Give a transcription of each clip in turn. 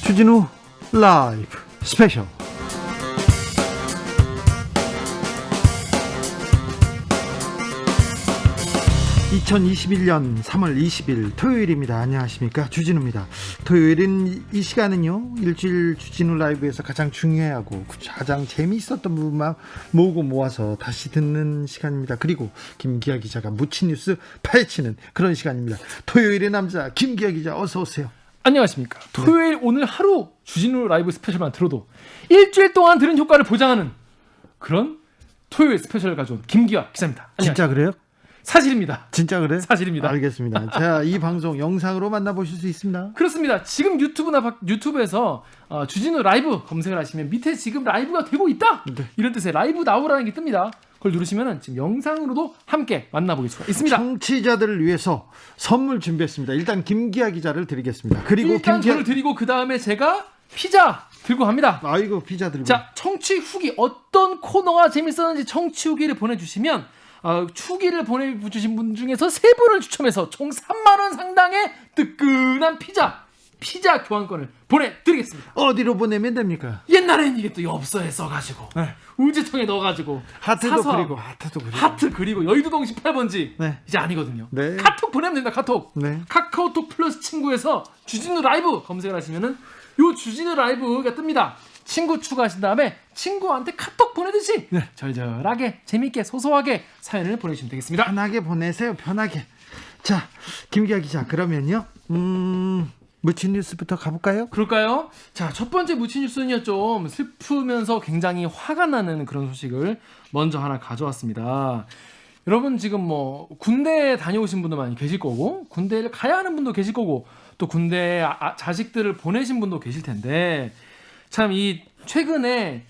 주진우 라이브 스페셜 2021년 3월 20일 토요일입니다. 안녕하십니까, 주진우입니다. 토요일은 이 시간은요, 일주일 주진우 라이브에서 가장 중요하고 가장 재미있었던 부분만 모으고 모아서 다시 듣는 시간입니다. 그리고 김기아 기자가 묻힌 뉴스 파헤치는 그런 시간입니다. 토요일의 남자 김기아 기자, 어서 오세요. 안녕하십니까. 토요일 네. 오늘 하루 주진우 라이브 스페셜만 들어도 일주일 동안 들은 효과를 보장하는 그런 토요일 스페셜을 가져온 김기아 기자입니다. 진짜 그래요? 사실입니다. 진짜 그래? 사실입니다. 알겠습니다. 자, 이 방송 영상으로 만나보실 수 있습니다. 그렇습니다. 지금 유튜브에서 주진우 라이브 검색을 하시면 밑에 지금 라이브가 되고 있다, 네. 이런 뜻의 라이브 나오라는 게 뜹니다. 그걸 누르시면 지금 영상으로도 함께 만나보실 수가 있습니다. 청취자들을 위해서 선물 준비했습니다. 일단 김기아 기자를 드리겠습니다. 그리고 일단 저를 드리고 그 다음에 제가 피자 들고 갑니다. 아이고, 피자 들고. 자, 청취 후기, 어떤 코너가 재밌었는지 청취 후기를 보내주시면 후기를 보내주신 분 중에서 3분을 추첨해서 총 3만 원 상당의 뜨끈한 피자 교환권을 보내드리겠습니다. 어디로 보내면 됩니까? 옛날엔 이게 또 엽서에 써가지고 네. 우체통에 넣어가지고 하트도 그리고 하트 그리고 여의도동 18번지 네. 이제 아니거든요. 네. 카톡 보내면 됩니다. 카톡. 네. 카카오톡 플러스 친구에서 주진우 라이브 검색을 하시면은 요 주진우 라이브가 뜹니다. 친구 추가하신 다음에 친구한테 카톡 보내듯이 네. 절절하게 재밌게 소소하게 사연을 보내주시면 되겠습니다. 편하게 보내세요. 편하게. 자, 김기아 기자, 그러면요, 묻힌 뉴스부터 가볼까요? 그럴까요? 자, 첫 번째 묻힌 뉴스는요, 좀 슬프면서 굉장히 화가 나는 그런 소식을 먼저 하나 가져왔습니다. 여러분 지금 뭐 군대에 다녀오신 분도 많이 계실 거고, 군대를 가야 하는 분도 계실 거고, 또 군대에 자식들을 보내신 분도 계실 텐데, 참 이 최근에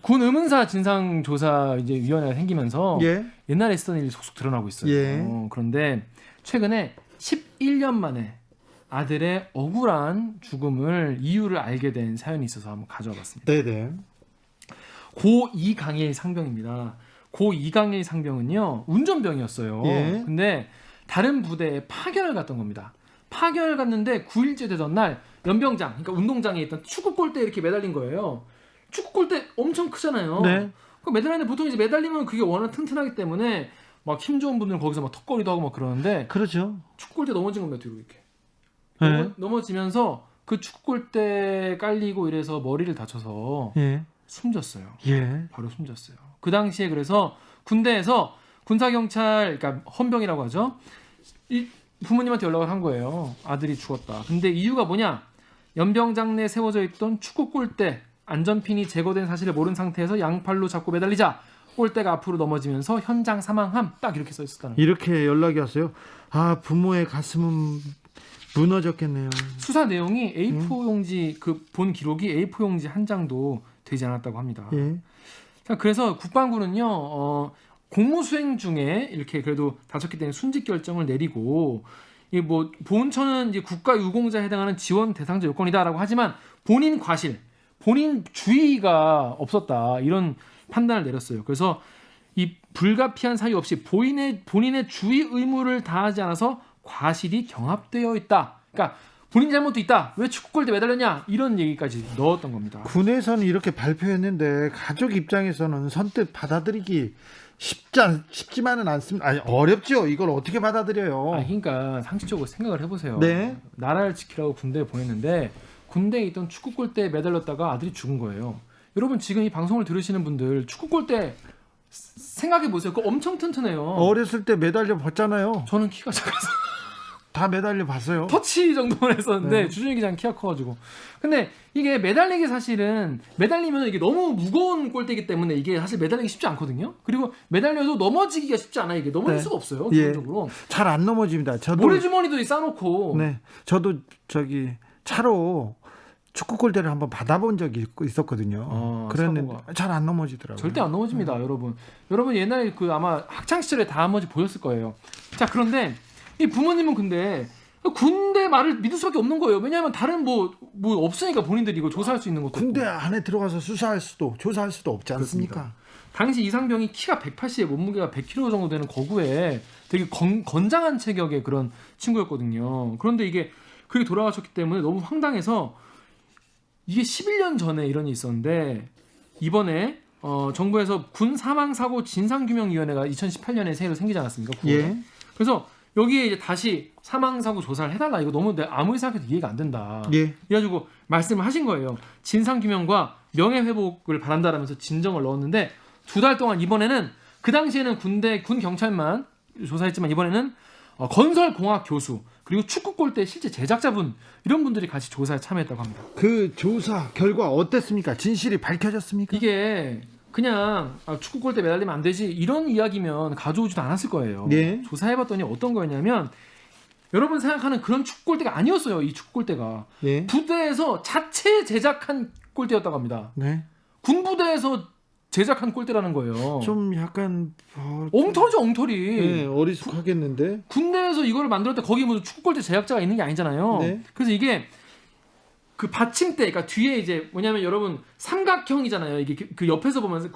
군 의문사 진상조사 이제 위원회가 생기면서 예. 옛날에 있었던 일이 속속 드러나고 있어요. 예. 그런데 최근에 11년 만에 아들의 억울한 죽음을 이유를 알게 된 사연이 있어서 한번 가져와 봤습니다. 네네. 고 이강일 상병입니다. 고 이강일 상병은요, 운전병이었어요. 예. 근데 다른 부대에 파견을 갔던 겁니다. 파견을 갔는데 9일째 되던 날 연병장, 그러니까 운동장에 있던 축구 골대에 이렇게 매달린 거예요. 축구 골대 엄청 크잖아요. 네. 그 매달리는데 보통 이제 매달리면 그게 워낙 튼튼하기 때문에 막 힘 좋은 분들은 거기서 막 턱걸이도 하고 막 그러는데, 그렇죠. 축구 골대 넘어진 겁니다. 뒤로 이렇게. 네. 넘어지면서 그 축구 골대 깔리고 이래서 머리를 다쳐서 예. 숨졌어요. 예. 바로 숨졌어요. 그 당시에 그래서 군대에서 군사경찰, 그러니까 헌병이라고 하죠. 이 부모님한테 연락을 한 거예요. 아들이 죽었다. 근데 이유가 뭐냐? 연병장 내 세워져 있던 축구 골대 안전핀이 제거된 사실을 모른 상태에서 양팔로 잡고 매달리자 골대가 앞으로 넘어지면서 현장 사망함, 딱 이렇게 써 있었다는 거예요. 이렇게 연락이 왔어요. 아, 부모의 가슴은 무너졌겠네요. 수사 내용이 A4 용지, 그 본 기록이 A4 용지 한 장도 되지 않았다고 합니다. 예. 자, 그래서 국방부는요, 공무 수행 중에 이렇게 그래도 다쳤기 때문에 순직 결정을 내리고, 이 뭐 보훈처는 이제 국가 유공자에 해당하는 지원 대상자 요건이다라고 하지만 본인 과실, 본인 주의가 없었다, 이런 판단을 내렸어요. 그래서 이 불가피한 사유 없이 본인의 주의 의무를 다하지 않아서 과실이 경합되어 있다. 그러니까 본인 잘못도 있다. 왜 축구골대 매달렸냐? 이런 얘기까지 넣었던 겁니다. 군에서는 이렇게 발표했는데 가족 입장에서는 선뜻 받아들이기 쉽지만은 않습니다. 아니, 어렵죠. 이걸 어떻게 받아들여요? 그러니까 상식적으로 생각을 해보세요. 네. 나라를 지키라고 군대에 보냈는데 군대에 있던 축구골대에 매달렸다가 아들이 죽은 거예요. 여러분 지금 이 방송을 들으시는 분들 축구골대 생각해 보세요. 그거 엄청 튼튼해요. 어렸을 때 매달려 봤잖아요. 저는 키가 작아서 다 매달려 봤어요. 터치 정도만 했었는데 네. 주준이 기자는 키가 커가지고. 근데 이게 매달리기, 사실은 매달리면 이게 너무 무거운 골대이기 때문에 이게 사실 매달리기 쉽지 않거든요. 그리고 매달려도 넘어지기가 쉽지 않아요. 이게 넘어질 네. 수가 없어요. 예. 기본적으로. 잘 안 넘어집니다. 저도 모래주머니도 싸놓고. 네, 저도 차로 축구 골대를 한번 받아본 적이 있었거든요. 그랬는데 잘 안 넘어지더라고요. 절대 안 넘어집니다, 여러분. 여러분 옛날에 그 아마 학창 시절에 다 한 번씩 보셨을 거예요. 자, 그런데 이 부모님은 근데 군대 말을 믿을 수밖에 없는 거예요. 왜냐하면 다른 뭐 없으니까, 본인들이 이거 조사할 수 있는 것도 군대 없고. 안에 들어가서 조사할 수도 없지 않습니까? 그렇습니다. 당시 이상병이 키가 180에 몸무게가 100kg 정도 되는 거구에 되게 건장한 체격의 그런 친구였거든요. 그런데 이게 그게 돌아가셨기 때문에 너무 황당해서 이게 11년 전에 이런 일이 있었는데 이번에 정부에서 군 사망 사고 진상 규명 위원회가 2018년에 새로 생기지 않았습니까? 예. 그래서 여기에 이제 다시 사망 사고 조사를 해달라. 이거 너무 아무리 생각해도 이해가 안 된다. 예. 그래가지고 말씀을 하신 거예요. 진상 규명과 명예 회복을 바란다라면서 진정을 넣었는데 2달 동안 이번에는 그 당시에는 군 경찰만 조사했지만 이번에는 건설공학 교수 그리고 축구 골대 실제 제작자분 이런 분들이 같이 조사에 참여했다고 합니다. 그 조사 결과 어땠습니까? 진실이 밝혀졌습니까? 이게 그냥 축구 골대 매달리면 안 되지 이런 이야기면 가져오지도 않았을 거예요. 네. 조사해봤더니 어떤 거였냐면 여러분 생각하는 그런 축구 골대가 아니었어요. 이 축구 골대가 네. 부대에서 자체 제작한 골대였다고 합니다. 네. 군 부대에서 제작한 골대라는 거예요. 좀 약간 엉터리죠, 엉터리. 네, 어리숙하겠는데. 군대에서 이거를 만들었을 때 거기 무슨 축구 골대 제작자가 있는 게 아니잖아요. 네. 그래서 이게 그 받침대, 그러니까 뒤에 이제 뭐냐면 여러분 삼각형이잖아요. 이게 그 옆에서 보면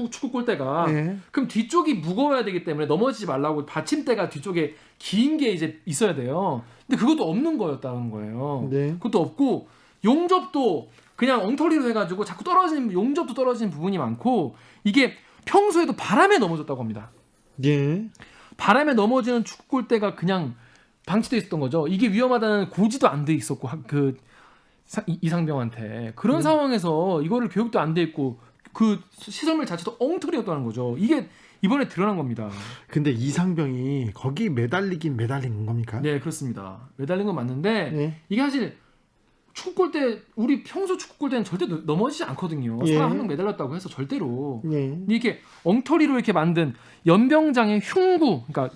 축구 골대가. 네. 그럼 뒤쪽이 무거워야 되기 때문에 넘어지지 말라고 받침대가 뒤쪽에 긴 게 이제 있어야 돼요. 근데 그것도 없는 거였다는 거예요. 네. 그것도 없고 용접도 그냥 엉터리로 해가지고 자꾸 용접도 떨어지는 부분이 많고 이게 평소에도 바람에 넘어졌다고 합니다. 예. 바람에 넘어지는 축구 골대가 그냥 방치돼 있었던 거죠. 이게 위험하다는 고지도 안 돼 있었고 이상병한테 그런 상황에서 이거를 교육도 안 돼 있고 그 시설물 자체도 엉터리였다는 거죠. 이게 이번에 드러난 겁니다. 근데 이상병이 거기 매달린 겁니까? 네, 그렇습니다. 매달린 건 맞는데 네. 이게 사실 축구 골대 우리 평소 축구 골대는 절대 넘어지지 않거든요. 예. 사람 한 명 매달렸다고 해서 절대로. 네. 근데 이렇게 엉터리로 이렇게 만든 연병장의 흉부, 그러니까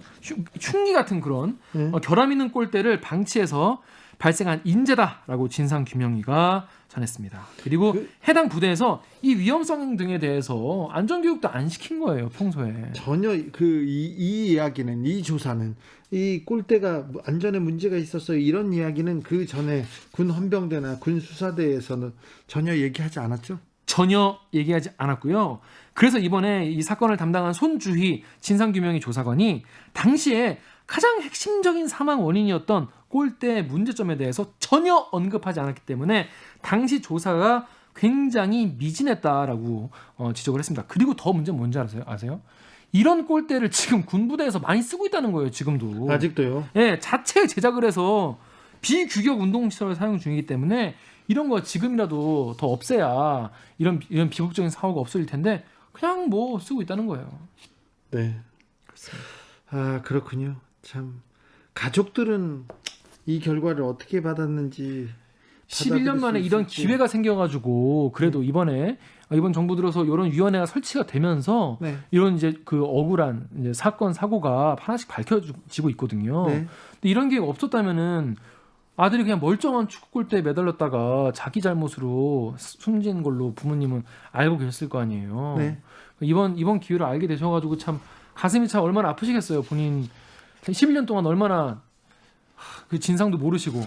흉기 같은 그런 네. 결함 있는 골대를 방치해서 발생한 인재다라고 진상규명위가 전했습니다. 그리고 해당 부대에서 이 위험성 등에 대해서 안전교육도 안 시킨 거예요, 평소에. 전혀 이 이야기는 이 조사는 이 골대가 안전에 문제가 있었어요. 이런 이야기는 그 전에 군 헌병대나 군 수사대에서는 전혀 얘기하지 않았죠. 전혀 얘기하지 않았고요. 그래서 이번에 이 사건을 담당한 손주희 진상규명위 조사관이 당시에 가장 핵심적인 사망 원인이었던 골대의 문제점에 대해서 전혀 언급하지 않았기 때문에 당시 조사가 굉장히 미진했다라고 지적을 했습니다. 그리고 더 문제는 뭔지 아세요? 이런 골대를 지금 군부대에서 많이 쓰고 있다는 거예요. 지금도. 아직도요? 예, 자체 제작을 해서 비규격 운동시설을 사용 중이기 때문에 이런 거 지금이라도 더 없애야 이런 비극적인 사고가 없어질 텐데 그냥 뭐 쓰고 있다는 거예요. 네. 그렇습니다. 아, 그렇군요. 참 가족들은 이 결과를 어떻게 받았는지 11년 만에 이런 기회가 생겨가지고 그래도 이번 정부 들어서 이런 위원회가 설치가 되면서 네. 이런 이제 그 억울한 이제 사건 사고가 하나씩 밝혀지고 있거든요. 네. 근데 이런 게 없었다면은 아들이 그냥 멀쩡한 축구 골대에 매달렸다가 자기 잘못으로 숨진 걸로 부모님은 알고 계셨을 거 아니에요. 네. 이번 기회를 알게 되셔가지고 참 가슴이 참 얼마나 아프시겠어요. 본인 11년 동안 얼마나 그 진상도 모르시고.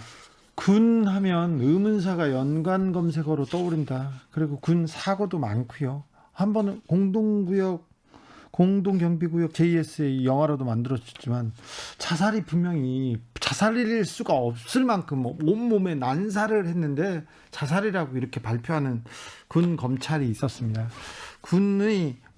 군 하면 의문사가 연관 검색어로 떠오른다. 그리고 군 사고도 많고요. 한 번은 공동경비구역 JSA 영화로도 만들어졌지만 자살이 분명히 자살일 수가 없을 만큼 온몸에 난사를 했는데 자살이라고 이렇게 발표하는 군 검찰이 있었습니다.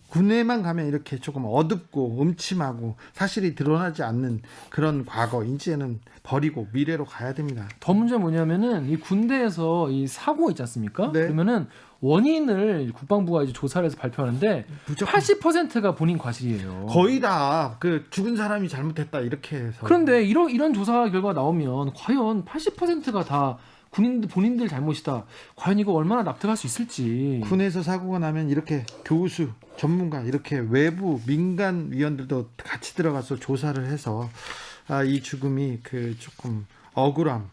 군에만 가면 이렇게 조금 어둡고 음침하고 사실이 드러나지 않는 그런 과거 이제는 버리고 미래로 가야 됩니다. 더 문제는 뭐냐면은 이 군대에서 이 사고 있지 않습니까? 네. 그러면은 원인을 국방부가 이제 조사를 해서 발표하는데 무조건 80%가 본인 과실이에요. 거의 다 그 죽은 사람이 잘못했다 이렇게 해서. 그런데 이런 조사 결과가 나오면 과연 80%가 다 본인들 잘못이다. 과연 이거 얼마나 납득할 수 있을지. 군에서 사고가 나면 이렇게 교수, 전문가 이렇게 외부 민간 위원들도 같이 들어가서 조사를 해서 이 죽음이 조금 억울함.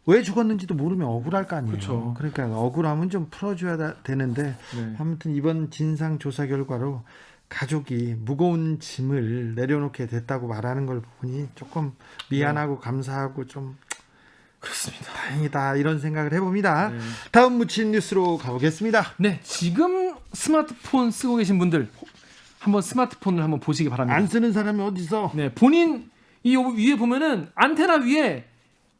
왜 죽었는지도 모르면 억울할 거 아니에요. 그렇죠. 그러니까 억울함은 좀 풀어줘야 되는데 네. 아무튼 이번 진상 조사 결과로 가족이 무거운 짐을 내려놓게 됐다고 말하는 걸 보니 조금 미안하고 감사하고 좀 그렇습니다. 다행이다 이런 생각을 해봅니다. 네. 다음 묻힌 뉴스로 가보겠습니다. 네, 지금 스마트폰 쓰고 계신 분들 한번 스마트폰을 한번 보시기 바랍니다. 안 쓰는 사람이 어디서? 네, 본인 이 위에 보면은 안테나 위에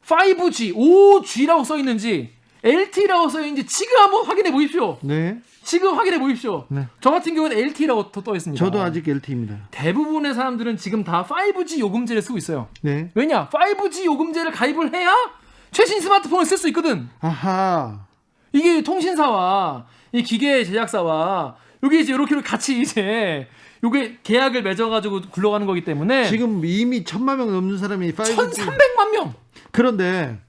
5G, 5G라고 써 있는지 LT라고 써있는지 지금 한번 확인해 보십시오. 네. 지금 확인해 보십시오. 네. 저 같은 경우는 LT라고 떠 있습니다. 저도 아직 LTE입니다. 대부분의 사람들은 지금 다 5G 요금제를 쓰고 있어요. 네. 왜냐? 5G 요금제를 가입을 해야 최신 스마트폰을 쓸 수 있거든. 아하. 이게 통신사와 이 기계 제작사와 여기 이제 이렇게 같이 이제 요게 계약을 맺어가지고 굴러가는 거기 때문에 지금 이미 1,000만 명 넘는 사람이 5G. 1,300만 명. 그런데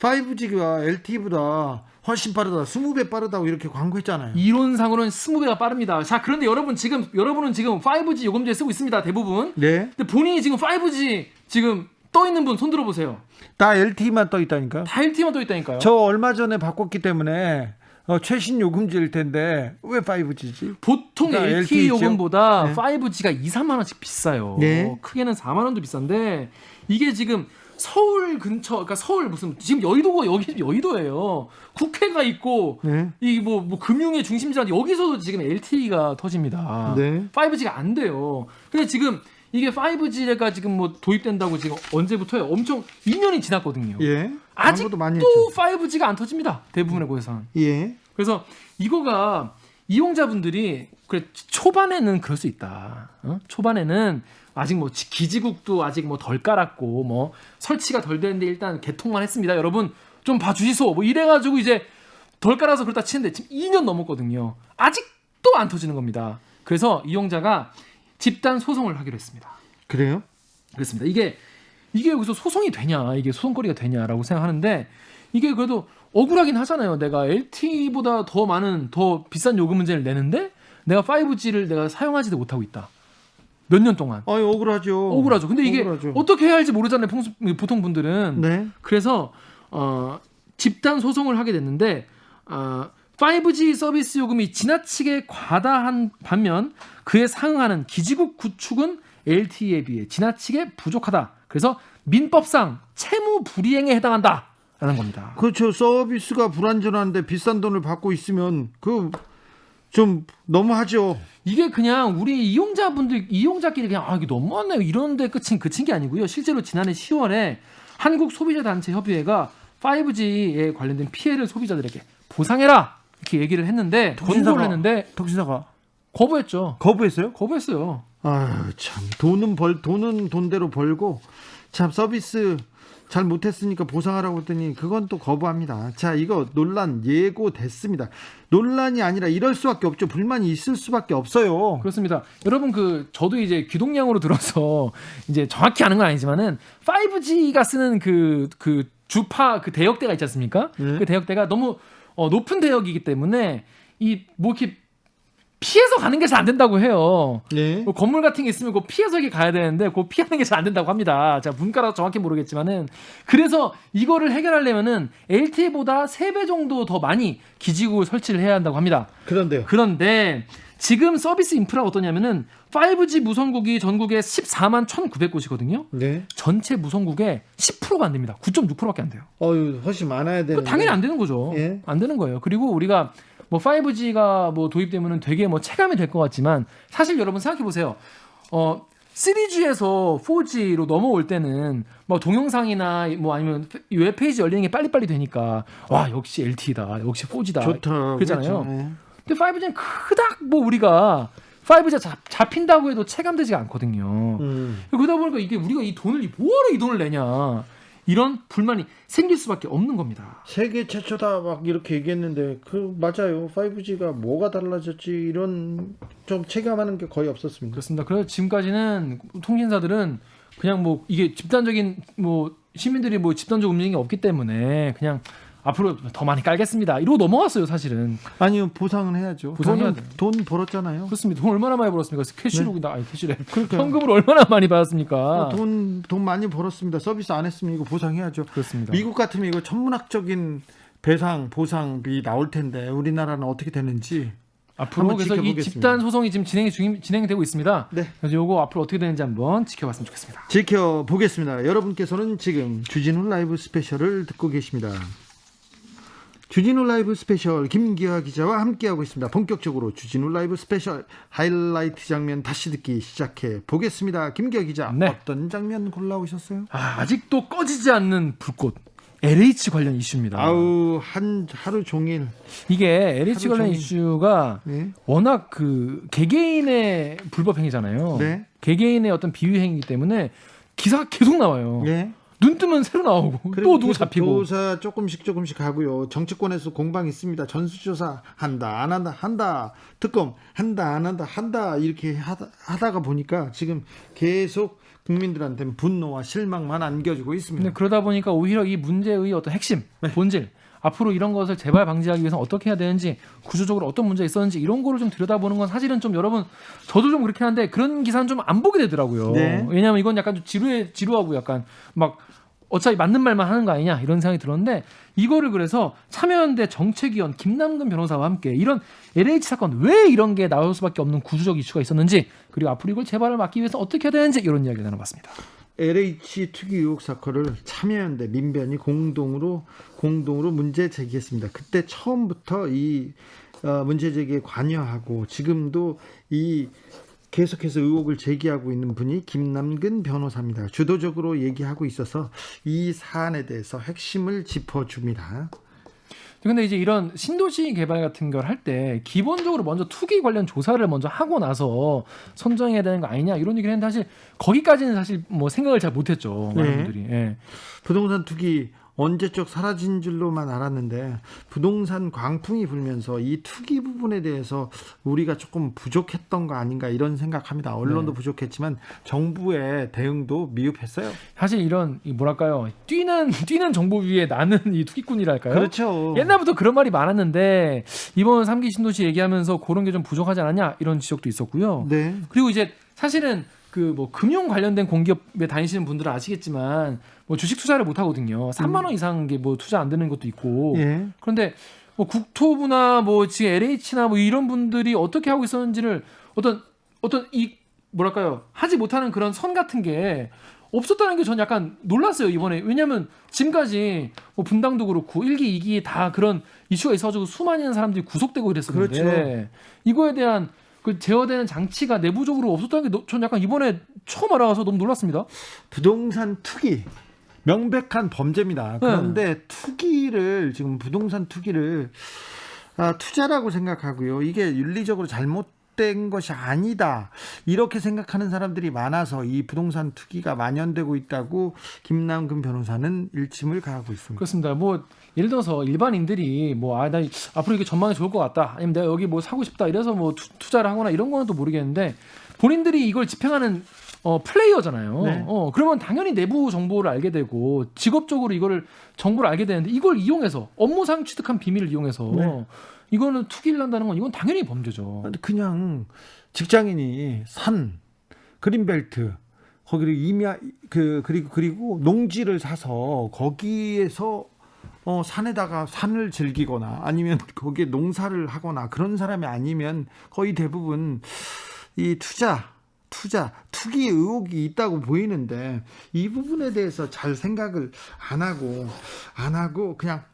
5G가 LTE보다 훨씬 빠르다, 20배 빠르다고 이렇게 광고했잖아요. 이론상으로는 20배가 빠릅니다. 자, 그런데 여러분은 지금 5G 요금제 쓰고 있습니다. 대부분. 네. 근데 본인이 지금 5G 지금 떠 있는 분 손 들어 보세요. 다 LTE만 떠 있다니까. 다 LTE만 떠 있다니까요. 저 얼마 전에 바꿨기 때문에 최신 요금제일 텐데 왜 5G지? 보통 그러니까 LTE LTE 죠? 요금보다 네. 5G가 2, 3만 원씩 비싸요. 네. 크게는 4만 원도 비싼데 이게 지금 서울 근처, 그러니까 서울 무슨 지금 여의도가 여기 여의도예요. 국회가 있고 네. 이 뭐 금융의 중심지라는데 여기서도 지금 LTE가 터집니다. 네. 5G가 안 돼요. 근데 지금 이게 5G가 지금 뭐 도입된다고 지금 언제부터요? 엄청 2년이 지났거든요. 예. 아직도 광고도 많이 했죠. 5G가 안 터집니다. 대부분의 곳에서는. 예. 그래서 이거가 이용자분들이 그래 초반에는 그럴 수 있다. 초반에는 아직 뭐 기지국도 아직 뭐 덜 깔았고 뭐 설치가 덜 되는데 일단 개통만 했습니다. 여러분 좀 봐주시소. 뭐 이래가지고 이제 덜 깔아서 그렇다 치는데 지금 2년 넘었거든요. 아직도 안 터지는 겁니다. 그래서 이용자가 집단 소송을 하기로 했습니다. 그래요? 그렇습니다. 이게 여기서 소송이 되냐, 이게 소송거리가 되냐라고 생각하는데 이게 그래도 억울하긴 하잖아요. 내가 LTE보다 더 비싼 요금 문제를 내는데 내가 5G를 내가 사용하지도 못하고 있다. 몇 년 동안. 아니 억울하죠. 억울하죠. 근데 이게 억울하죠. 어떻게 해야 할지 모르잖아요. 보통 분들은. 네. 그래서 집단 소송을 하게 됐는데 5G 서비스 요금이 지나치게 과다한 반면 그에 상응하는 기지국 구축은 LTE에 비해 지나치게 부족하다. 그래서 민법상 채무 불이행에 해당한다라는 겁니다. 그렇죠. 서비스가 불안전한데 비싼 돈을 받고 있으면 그 좀 너무하죠. 이게 그냥 우리 이용자끼리 그냥 이게 너무하네요. 이런데 그친 게 아니고요. 실제로 지난해 10월에 한국소비자단체협의회가 5G에 관련된 피해를 소비자들에게 보상해라 이렇게 얘기를 했는데 권고를 했는데 통신사가 거부했죠. 거부했어요? 거부했어요. 아, 참 돈은 돈대로 벌고 참 서비스 잘 못했으니까 보상하라고 했더니 그건 또 거부합니다. 자, 이거 논란 예고됐습니다. 논란이 아니라 이럴 수밖에 없죠. 불만이 있을 수밖에 없어요. 그렇습니다. 여러분 저도 이제 귀동냥으로 들어서 이제 정확히 아는 건 아니지만은 5G가 쓰는 그 주파 그 대역대가 있지 않습니까? 네. 그 대역대가 너무 높은 대역이기 때문에 이 뭐 이렇게 피해서 가는 게 잘 안 된다고 해요. 네. 뭐 건물 같은 게 있으면 그 피해서 이렇게 가야 되는데 그 피하는 게 잘 안 된다고 합니다. 자, 문과라서 정확히 모르겠지만은 그래서 이거를 해결하려면은 LTE보다 3배 정도 더 많이 기지국을 설치를 해야 한다고 합니다. 그런데요. 그런데 지금 서비스 인프라가 어떠냐면은 5G 무선국이 전국에 14만 1,900곳이거든요. 네. 전체 무선국의 10%가 안 됩니다. 9.6%밖에 안 돼요. 훨씬 많아야 되는데. 당연히 안 되는 거죠. 예. 안 되는 거예요. 그리고 우리가 뭐 5G가 뭐 도입되면은 되게 뭐 체감이 될 것 같지만 사실 여러분 생각해 보세요. 3G에서 4G로 넘어올 때는 뭐 동영상이나 뭐 아니면 웹페이지 열리는 게 빨리빨리 되니까 와 역시 LTE다, 역시 4G다. 좋다. 그렇잖아요. 그렇죠. 네. 근데 5G는 그닥 뭐 우리가 5G가 잡힌다고 해도 체감되지가 않거든요. 그러다 보니까 이게 우리가 뭐하러 이 돈을 내냐 이런 불만이 생길 수밖에 없는 겁니다. 세계 최초다 막 이렇게 얘기했는데 맞아요. 5G가 뭐가 달라졌지 이런 좀 체감하는 게 거의 없었습니다. 그렇습니다. 그래서 지금까지는 통신사들은 그냥 뭐 이게 집단적인 뭐 시민들이 뭐 집단적 움직임이 없기 때문에 그냥 앞으로 더 많이 깔겠습니다. 이러고 넘어갔어요, 사실은. 아니요, 보상은 해야죠. 보상해야 돼요. 돈 벌었잖아요. 그렇습니다. 돈 얼마나 많이 벌었습니까? 캐시로 캐시래. 그러니까요. 현금을 얼마나 많이 받았습니까? 돈 많이 벌었습니다. 서비스 안 했으면 이거 보상해야죠. 그렇습니다. 미국 같으면 이거 천문학적인 보상비 나올 텐데 우리나라는 어떻게 되는지 앞으로 한번 그래서 이 지켜보겠습니다. 집단 소송이 지금 진행되고 있습니다. 네. 그래서 요거 앞으로 어떻게 되는지 한번 지켜봤으면 좋겠습니다. 지켜보겠습니다. 여러분께서는 지금 주진우 라이브 스페셜을 듣고 계십니다. 주진우 라이브 스페셜 김기화 기자와 함께하고 있습니다. 본격적으로 주진우 라이브 스페셜 하이라이트 장면 다시 듣기 시작해 보겠습니다. 김기화 기자, 네. 어떤 장면 골라오셨어요? 아직도 꺼지지 않는 불꽃. LH 관련 이슈입니다. 아우 하루 종일. 이게 LH 관련 종일. 이슈가 네. 워낙 그 개개인의 불법 행위잖아요. 네. 개개인의 어떤 비위 행위이기 때문에 기사가 계속 나와요. 네. 눈 뜨면 새로 나오고 또 누구 잡히고. 조사 조금씩 하고요. 정치권에서 공방 있습니다. 전수조사 한다 안 한다 특검 한다 안 한다 이렇게 하다가 보니까 지금 계속 국민들한테는 분노와 실망만 안겨주고 있습니다. 근데 그러다 보니까 오히려 이 문제의 어떤 핵심, 본질, 앞으로 이런 것을 재발 방지하기 위해서 어떻게 해야 되는지, 구조적으로 어떤 문제가 있었는지 이런 거를 좀 들여다보는 건 사실은 좀 여러분 저도 좀 그렇긴 한데 그런 기사는 좀 안 보게 되더라고요. 네. 왜냐하면 이건 약간 좀 지루하고 약간 막 어차피 맞는 말만 하는 거 아니냐 이런 생각이 들었는데 이거를 그래서 참여연대 정책위원 김남근 변호사와 함께 이런 LH 사건 왜 이런 게 나올 수밖에 없는 구조적 이슈가 있었는지 그리고 앞으로 이걸 재발을 막기 위해서 어떻게 해야 되는지 이런 이야기를 나눠봤습니다. LH 투기 의혹 사건을 참여연대 민변이 공동으로 문제 제기했습니다. 그때 처음부터 이 문제 제기에 관여하고 지금도 이 계속해서 의혹을 제기하고 있는 분이 김남근 변호사입니다. 주도적으로 얘기하고 있어서 이 사안에 대해서 핵심을 짚어줍니다. 근데 이제 이런 신도시 개발 같은 걸 할 때 기본적으로 먼저 투기 관련 조사를 먼저 하고 나서 선정해야 되는 거 아니냐 이런 얘기를 했는데 사실 거기까지는 사실 뭐 생각을 잘 못했죠. 많은 분들이. 예. 부동산 투기 언제적 사라진 줄로만 알았는데 부동산 광풍이 불면서 이 투기 부분에 대해서 우리가 조금 부족했던 거 아닌가 이런 생각합니다. 언론도 부족했지만 정부의 대응도 미흡했어요. 사실 이런 뭐랄까요 뛰는 정보 위에 나는 이 투기꾼이랄까요? 그렇죠. 옛날부터 그런 말이 많았는데 이번 3기 신도시 얘기하면서 그런 게 좀 부족하지 않았냐 이런 지적도 있었고요. 네. 그리고 이제 사실은 그 뭐 금융 관련된 공기업에 다니시는 분들은 아시겠지만 뭐 주식 투자를 못 하거든요. 3만 원 이상 게 뭐 투자 안 되는 것도 있고. 예. 그런데 뭐 국토부나 뭐 지금 LH나 뭐 이런 분들이 어떻게 하고 있었는지를 어떤 이 뭐랄까요 하지 못하는 그런 선 같은 게 없었다는 게 전 약간 놀랐어요 이번에. 왜냐하면 지금까지 뭐 분당도 그렇고 1기, 2기 다 그런 이슈가 있어가지고 수많은 사람들이 구속되고 이랬었는데 그렇죠. 이거에 대한 그 제어되는 장치가 내부적으로 없었다는 게 전 약간 이번에 처음 알아가서 너무 놀랐습니다. 부동산 투기 명백한 범죄입니다. 그런데 투기를 지금 부동산 투기를 투자라고 생각하고요. 이게 윤리적으로 잘못된 것이 아니다. 이렇게 생각하는 사람들이 많아서 이 부동산 투기가 만연되고 있다고 김남근 변호사는 일침을 가하고 있습니다. 그렇습니다. 뭐 예를 들어서 일반인들이 뭐 나 앞으로 이게 전망이 좋을 것 같다. 아니면 내가 여기 뭐 사고 싶다. 이래서 뭐 투자를 하거나 이런 거는 또 모르겠는데 본인들이 이걸 집행하는 플레이어잖아요. 네. 그러면 당연히 내부 정보를 알게 되고 직업적으로 이거를 정보를 알게 되는데 이걸 이용해서 업무상 취득한 비밀을 이용해서 네. 이거는 투기를 한다는 건 이건 당연히 범죄죠. 그냥 직장인이 산 그린벨트 거기를 그리고 농지를 사서 거기에서 산에다가 산을 즐기거나 아니면 거기에 농사를 하거나 그런 사람이 아니면 거의 대부분 이 투기 의혹이 있다고 보이는데 이 부분에 대해서 잘 생각을 안 하고 그냥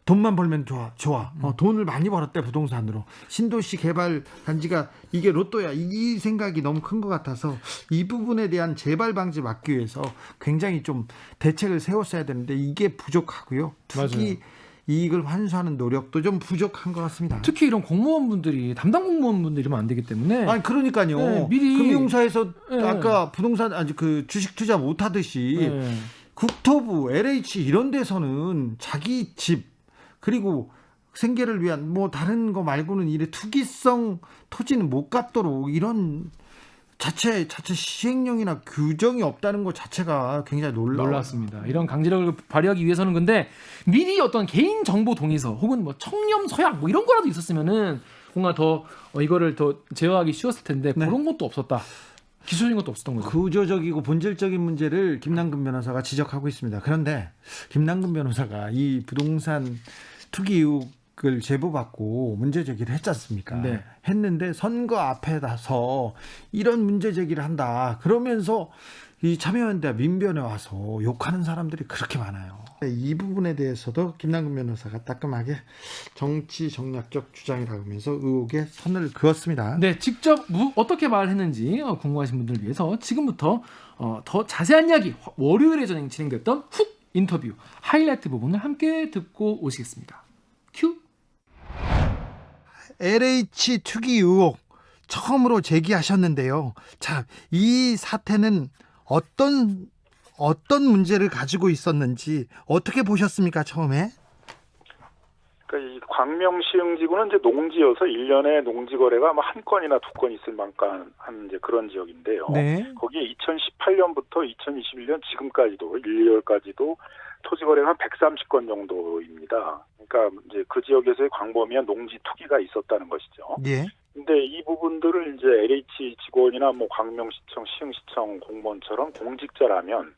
돈만 벌면 좋아. 돈을 많이 벌었대 부동산으로. 신도시 개발 단지가 이게 로또야. 이 생각이 너무 큰 것 같아서 이 부분에 대한 재발 방지 막기 위해서 굉장히 좀 대책을 세웠어야 되는데 이게 부족하고요. 투기 맞아요. 이익을 환수하는 노력도 좀 부족한 것 같습니다. 특히 이런 공무원분들이 담당 공무원분들이 이러면 안 되기 때문에 아니 그러니까요. 네, 미리 금융사에서 네. 아까 부동산 그 주식 투자 못 하듯이 네. 국토부, LH 이런 데서는 자기 집 그리고 생계를 위한 뭐 다른 거 말고는 이래 투기성 토지는 못 갖도록 이런 자체 시행령이나 규정이 없다는 것 자체가 굉장히 놀랐습니다. 이런 강제력을 발휘하기 위해서는 근데 미리 어떤 개인 정보 동의서 혹은 뭐 청렴 서약 뭐 이런 거라도 있었으면은 뭔가 더 이거를 더 제어하기 쉬웠을 텐데 네. 그런 것도 없었다. 기술적인 것도 없었던 거죠. 구조적이고 본질적인 문제를 김남근 변호사가 지적하고 있습니다. 그런데 김남근 변호사가 이 부동산 투기 의혹을 제보받고 문제 제기를 했지 않습니까? 네. 했는데 선거 앞에 나서 이런 문제 제기를 한다. 그러면서 이 참여연대 민변에 와서 욕하는 사람들이 그렇게 많아요. 이 부분에 대해서도 김남근 변호사가 따끔하게 정치 정략적 주장이라고 하면서 의혹에 선을 그었습니다. 네, 직접 어떻게 말했는지 궁금하신 분들을 위해서 지금부터 더 자세한 이야기 월요일에 진행됐던 훅 인터뷰 하이라이트 부분을 함께 듣고 오시겠습니다. 큐. LH 투기 의혹 처음으로 제기하셨는데요. 자, 이 사태는 어떤 문제를 가지고 있었는지 어떻게 보셨습니까, 처음에? 그러니까 이 광명시흥지구는 이제 농지여서 1년에 농지 거래가 뭐 한 건이나 두 건 있을 만큼 한 이제 그런 지역인데요. 네. 거기에 2018년부터 2021년 지금까지도 1, 2월까지도 토지 거래가 한 130건 정도입니다. 그러니까 이제 그 지역에서의 광범위한 농지 투기가 있었다는 것이죠. 예. 근데 이 부분들을 이제 LH 직원이나 뭐 광명시청, 시흥시청 공무원처럼 공직자라면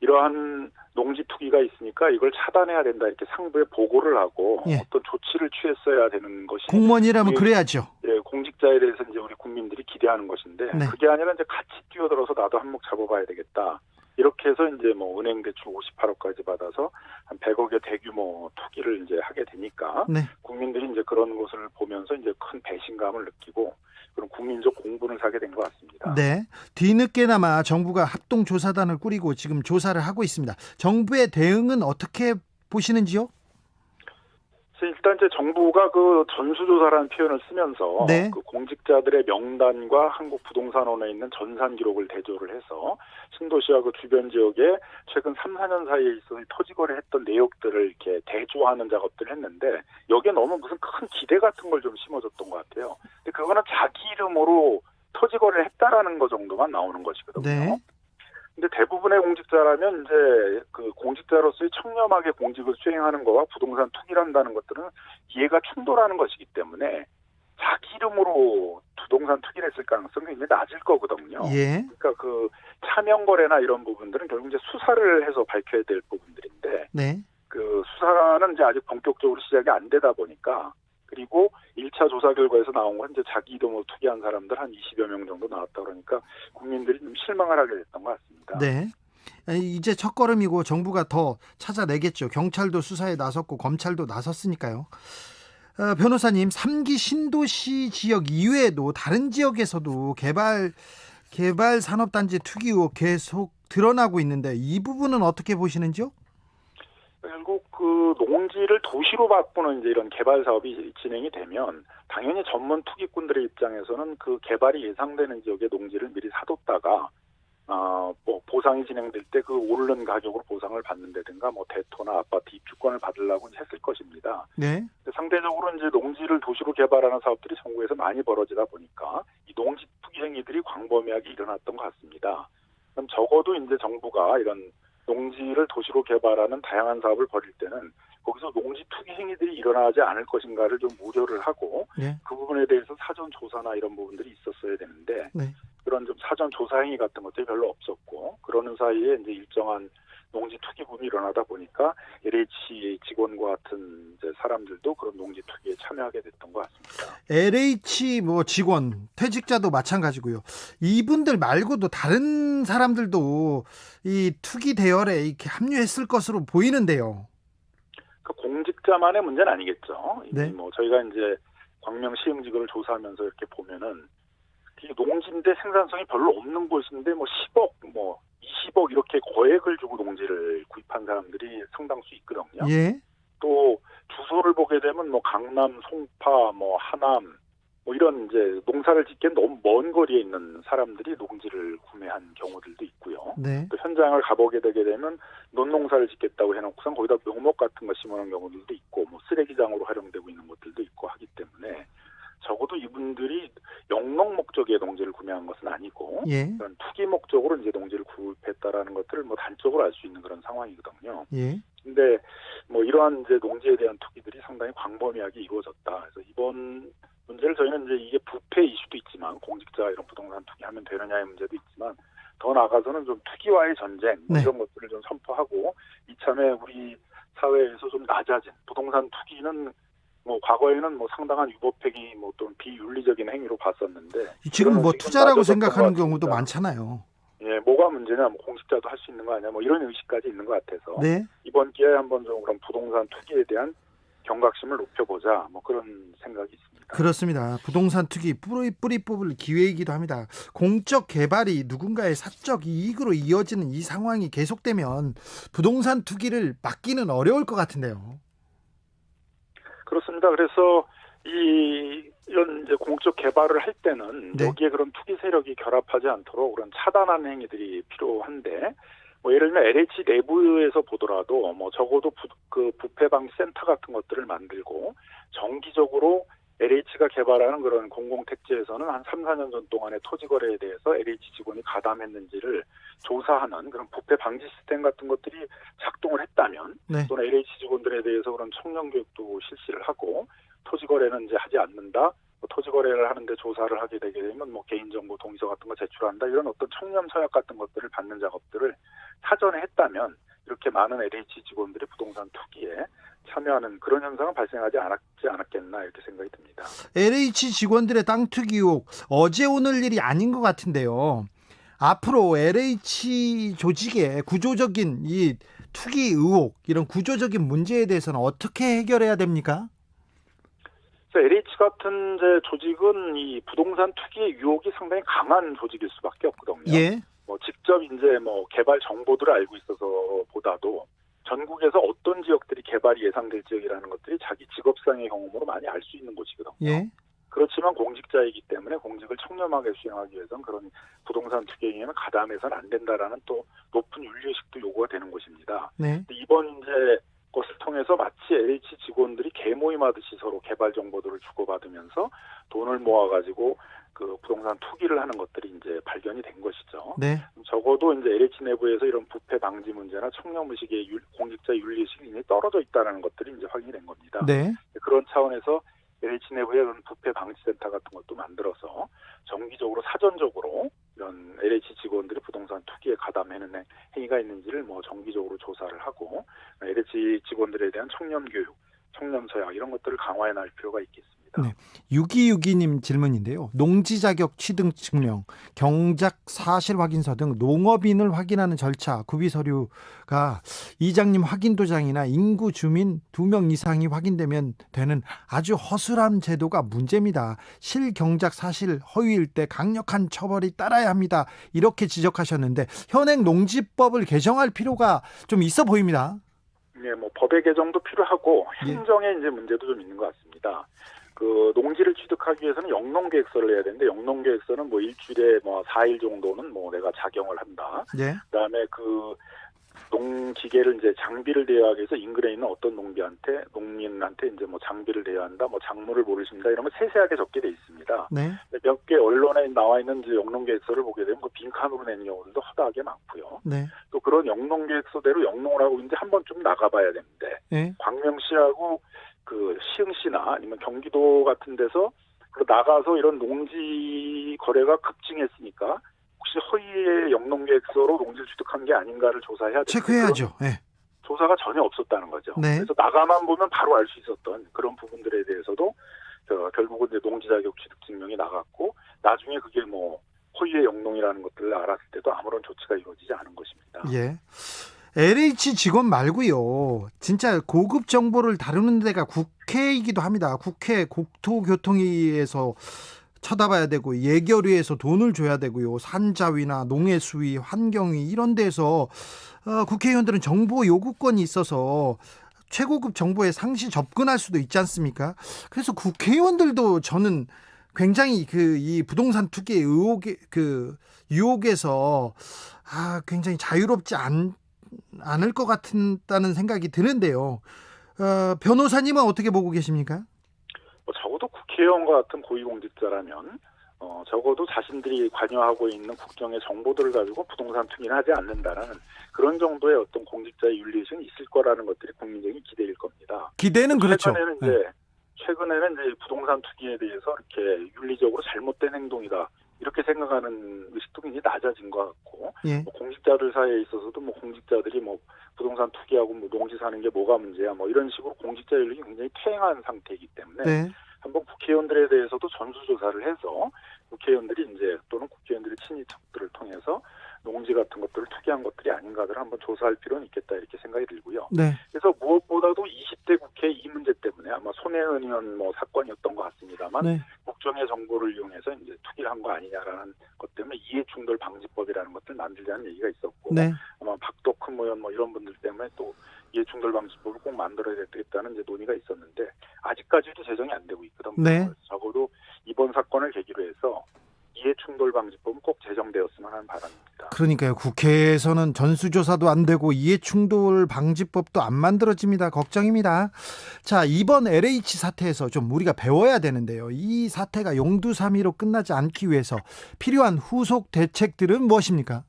이러한 농지 투기가 있으니까 이걸 차단해야 된다 이렇게 상부에 보고를 하고 예. 어떤 조치를 취했어야 되는 것이 공무원이라면 우리, 그래야죠. 예, 공직자에 대해서 이제 우리 국민들이 기대하는 것인데 네. 그게 아니라 이제 같이 뛰어들어서 나도 한몫 잡아봐야 되겠다. 이렇게 해서 이제 뭐 은행 대출 58억까지 받아서 한 100억의 대규모 투기를 이제 하게 되니까 네. 국민들이 이제 그런 것을 보면서 이제 큰 배신감을 느끼고 그런 국민적 공분을 사게 된 것 같습니다. 네. 뒤늦게나마 정부가 합동조사단을 꾸리고 지금 조사를 하고 있습니다. 정부의 대응은 어떻게 보시는지요? 일단 이제 정부가 그 전수조사라는 표현을 쓰면서 네. 그 공직자들의 명단과 한국부동산원에 있는 전산 기록을 대조를 해서 신도시와 그 주변 지역에 최근 3, 4년 사이에 있어서 토지거래했던 내역들을 이렇게 대조하는 작업들을 했는데 여기에 너무 무슨 큰 기대 같은 걸 좀 심어줬던 것 같아요. 근데 그거는 자기 이름으로 토지거래를 했다라는 거 정도만 나오는 것이거든요. 네. 근데 대부분의 공직자라면 이제 그 공직자로서의 청렴하게 공직을 수행하는 거와 부동산 투기한다는 것들은 이해가 충돌하는 것이기 때문에 자기 이름으로 부동산 투기를 했을 가능성이 굉장히 낮을 거거든요. 예. 그러니까 그 차명 거래나 이런 부분들은 결국 이제 수사를 해서 밝혀야 될 부분들인데 네. 그 수사는 이제 아직 본격적으로 시작이 안 되다 보니까 그리고 1차 조사 결과에서 나온 건 이제 자기 이름으로 투기한 사람들 한 20여 명 정도 나왔다 그러니까 국민들이 좀 실망을 하게 됐던 것 같습니다. 네. 이제 첫걸음이고 정부가 더 찾아내겠죠. 경찰도 수사에 나섰고 검찰도 나섰으니까요. 변호사님, 3기 신도시 지역 이외에도 다른 지역에서도 개발 산업단지 투기 의혹 계속 드러나고 있는데 이 부분은 어떻게 보시는지요? 결국 그 농지를 도시로 바꾸는 이제 이런 개발 사업이 진행이 되면 당연히 전문 투기꾼들의 입장에서는 그 개발이 예상되는 지역의 농지를 미리 사뒀다가 뭐 보상이 진행될 때 그 오르는 가격으로 보상을 받는다든가 뭐 대토나 아파트 입주권을 받으려고 했을 것입니다. 네. 상대적으로 이제 농지를 도시로 개발하는 사업들이 전국에서 많이 벌어지다 보니까 이 농지 투기 행위들이 광범위하게 일어났던 것 같습니다. 그럼 적어도 이제 정부가 이런 농지를 도시로 개발하는 다양한 사업을 벌일 때는 거기서 농지 투기 행위들이 일어나지 않을 것인가를 좀 우려를 하고 네. 그 부분에 대해서 사전 조사나 이런 부분들이 있었어야 되는데 네. 그런 좀 사전 조사 행위 같은 것들이 별로 없었고 그러는 사이에 이제 일정한 농지 투기 붐이 일어나다 보니까 LH 직원과 같은 이제 사람들도 그런 농지 투기에 참여하게 됐던 것 같습니다. LH 뭐 직원, 퇴직자도 마찬가지고요. 이분들 말고도 다른 사람들도 이 투기 대열에 이렇게 합류했을 것으로 보이는데요. 그 공직자만의 문제는 아니겠죠. 네. 뭐 저희가 이제 광명시흥지구를 조사하면서 이렇게 보면은 이 농지인데 생산성이 별로 없는 곳인데 뭐 10억, 뭐 20억 이렇게 거액을 주고 농지를 구입한 사람들이 상당수 있거든요. 예. 또 주소를 보게 되면 뭐 강남, 송파, 뭐 하남 뭐 이런 이제 농사를 짓기엔 너무 먼 거리에 있는 사람들이 농지를 구매한 경우들도 있고요. 네. 또 현장을 가보게 되게 되면 논농사를 짓겠다고 해놓고선 거기다 묘목 같은 거 심어놓은 경우들도 있고 뭐 쓰레기장으로 활용되고 있는 것들도 있고 하기 때문에 적어도 이분들이 영농 목적의 농지를 구매한 것은 아니고 예. 그런 투기 목적으로 이제 농지를 구입했다라는 것들을 뭐 단적으로 알 수 있는 그런 상황이거든요. 예. 근데 뭐 이러한 이제 농지에 대한 투기들이 상당히 광범위하게 이루어졌다. 그래서 이번 문제를 저희는 이제 이게 부패 이슈도 있지만 공직자 이런 부동산 투기하면 되느냐의 문제도 있지만 더 나아가서는 좀 투기와의 전쟁 뭐 네. 이런 것들을 좀 선포하고 이참에 우리 사회에서 좀 낮아진 부동산 투기는 뭐 과거에는 뭐 상당한 유법행위 뭐 또는 비윤리적인 행위로 봤었는데 지금 뭐 지금 투자라고 낮아졌던 생각하는 것 경우도 같습니다. 많잖아요. 예, 뭐가 문제냐, 뭐 공직자도 할 수 있는 거 아니야, 뭐 이런 의식까지 있는 것 같아서 네. 이번 기회에 한번 좀 그런 부동산 투기에 대한 경각심을 높여보자 뭐 그런 생각이 있습니다. 그렇습니다. 부동산 투기 뿌리 뽑을 기회이기도 합니다. 공적 개발이 누군가의 사적 이익으로 이어지는 이 상황이 계속되면 부동산 투기를 막기는 어려울 것 같은데요. 그렇습니다. 그래서 이런 이제 공적 개발을 할 때는 네. 여기에 그런 투기 세력이 결합하지 않도록 그런 차단하는 행위들이 필요한데, 뭐 예를 들면 LH 내부에서 보더라도 뭐 적어도 그 부패 방지 센터 같은 것들을 만들고 정기적으로 LH가 개발하는 그런 공공택지에서는 한 3, 4년 전 동안의 토지 거래에 대해서 LH 직원이 가담했는지를 조사하는 그런 부패 방지 시스템 같은 것들이 작동을 했다면, 네. 또는 LH 직원들에 대해서 그런 청년 교육도 실시를 하고 토지 거래는 이제 하지 않는다. 토지 거래를 하는데 조사를 하게 되게 되면 뭐 개인정보 동의서 같은 거 제출한다. 이런 어떤 청렴 서약 같은 것들을 받는 작업들을 사전에 했다면 이렇게 많은 LH 직원들이 부동산 투기에 참여하는 그런 현상은 발생하지 않았겠나 이렇게 생각이 듭니다. LH 직원들의 땅 투기 의혹 어제 오늘 일이 아닌 것 같은데요. 앞으로 LH 조직의 구조적인 이 투기 의혹, 이런 구조적인 문제에 대해서는 어떻게 해결해야 됩니까? 그래서 LH 같은 이제 조직은 이 부동산 투기의 유혹이 상당히 강한 조직일 수밖에 없거든요. 예. 뭐 직접 이제 뭐 개발 정보들을 알고 있어서 보다도 전국에서 어떤 지역들이 개발이 예상될 지역이라는 것들이 자기 직업상의 경험으로 많이 알 수 있는 곳이거든요. 예. 그렇지만 공직자이기 때문에 공직을 청렴하게 수행하기 위해서는 그런 부동산 투기에 의해는 가담해서는 안 된다라는 또 높은 윤리의식도 요구가 되는 것입니다. 네. 이번 이제 것을 통해서 마치 LH 직원들이 개모임하듯이 서로 개발 정보들을 주고받으면서 돈을 모아가지고 그 부동산 투기를 하는 것들이 이제 발견이 된 것이죠. 네. 적어도 이제 LH 내부에서 이런 부패 방지 문제나 청렴의식의 공직자 윤리의식이 굉장히 떨어져 있다는 것들이 이제 확인이 된 겁니다. 네. 그런 차원에서 LH 내부에 그런 부패 방지 센터 같은 것도 만들어서 정기적으로 사전적으로 이런 LH 직원들이 부동산 투기에 가담하는 행위가 있는지를 뭐 정기적으로 조사를 하고 LH 직원들에 대한 청렴 교육, 청렴 서약 이런 것들을 강화해 나갈 필요가 있겠습니다. 네. 6262님 질문인데요. 농지 자격 취득 증명, 경작 사실 확인서 등 농업인을 확인하는 절차, 구비 서류가 이장님 확인 도장이나 인구 주민 2명 이상이 확인되면 되는 아주 허술한 제도가 문제입니다. 실경작 사실 허위일 때 강력한 처벌이 따라야 합니다. 이렇게 지적하셨는데 현행 농지법을 개정할 필요가 좀 있어 보입니다. 네, 뭐 법의 개정도 필요하고 예. 행정의 이제 문제도 좀 있는 것 같습니다. 그 농지를 취득하기 위해서는 영농계획서를 해야 되는데 영농계획서는 뭐 일주일에 뭐 4일 정도는 뭐 내가 작용을 한다. 네. 그다음에 그 농기계를 이제 장비를 대여하기 위해서 인근에 있는 어떤 농민한테 이제 뭐 장비를 대여한다, 뭐 작물을 모르신다 이런 거 세세하게 적게 돼 있습니다. 네. 몇 개 언론에 나와 있는 이제 영농계획서를 보게 되면 그 빈칸으로 낸 경우들도 허다하게 많고요. 네. 또 그런 영농계획서대로 영농을 하고 있는데 한 번쯤 나가봐야 되는데 네. 광명시하고 그 시흥시나 아니면 경기도 같은 데서 나가서 이런 농지 거래가 급증했으니까 혹시 허위의 영농계획서로 농지를 취득한 게 아닌가를 조사해야 되는데 체크해야죠. 네. 조사가 전혀 없었다는 거죠. 네. 그래서 나가만 보면 바로 알 수 있었던 그런 부분들에 대해서도 결국은 이제 농지 자격 취득 증명이 나갔고 나중에 그게 뭐 허위의 영농이라는 것들을 알았을 때도 아무런 조치가 이루어지지 않은 것입니다. 예. LH 직원 말고요. 진짜 고급 정보를 다루는 데가 국회이기도 합니다. 국회 국토교통위에서 쳐다봐야 되고 예결위에서 돈을 줘야 되고요. 산자위나 농해수위, 환경위 이런 데서 국회의원들은 정보 요구권이 있어서 최고급 정보에 상시 접근할 수도 있지 않습니까? 그래서 국회의원들도 저는 굉장히 이 부동산 투기 의혹의 유혹에서 굉장히 자유롭지 않을 것 같다는 생각이 드는데요. 변호사님은 어떻게 보고 계십니까? 적어도 국회의원과 같은 고위공직자라면 적어도 자신들이 관여하고 있는 국정의 정보들을 가지고 부동산 투기는 하지 않는다라는 그런 정도의 어떤 공직자의 윤리의식은 있을 거라는 것들이 국민적인 기대일 겁니다. 기대는 그렇죠. 최근에는 이제 부동산 투기에 대해서 이렇게 윤리적으로 잘못된 행동이다 이렇게 생각하는 의식도 굉장히 낮아진 것 같고 예. 뭐 공직자들 사이에 있어서도 뭐 공직자들이 뭐 부동산 투기하고 뭐 농지 사는 게 뭐가 문제야 뭐 이런 식으로 공직자 윤리가 굉장히 퇴행한 상태이기 때문에 네. 한번 국회의원들에 대해서도 전수조사를 해서 국회의원들이 이제 또는 국회의원들의 친인척들을 통해서 농지 같은 것들을 투기한 것들이 아닌가를 한번 조사할 필요는 있겠다 이렇게 생각이 들고요. 네. 그래서 무엇보다도 20대 국회 이 문제 때문에 않은 뭐 사건이었던 것 같습니다만 네. 국정의 정보를 이용해서 이제 투기를 한 거 아니냐라는 것 때문에 이해충돌 방지법이라는 것을 만들자는 얘기가 있었고 네. 아마 박덕흠 의원 뭐 이런 분들 때문에 또 이해충돌 방지법을 꼭 만들어야 되겠다는 이제 논의가 있었는데 아직까지도 제정이 안 되고 있거든요. 네. 적어도 이번 사건을 계기로 해서 이해충돌 방지법은 꼭 제정되었으면 하는 바람입니다. 그러니까요. 국회에서는 전수조사도 안 되고 이해충돌 방지법도 안 만들어집니다. 걱정입니다. 자, 이번 LH 사태에서 좀 우리가 배워야 되는데요. 이 사태가 용두사미로 끝나지 않기 위해서 필요한 후속 대책들은 무엇입니까?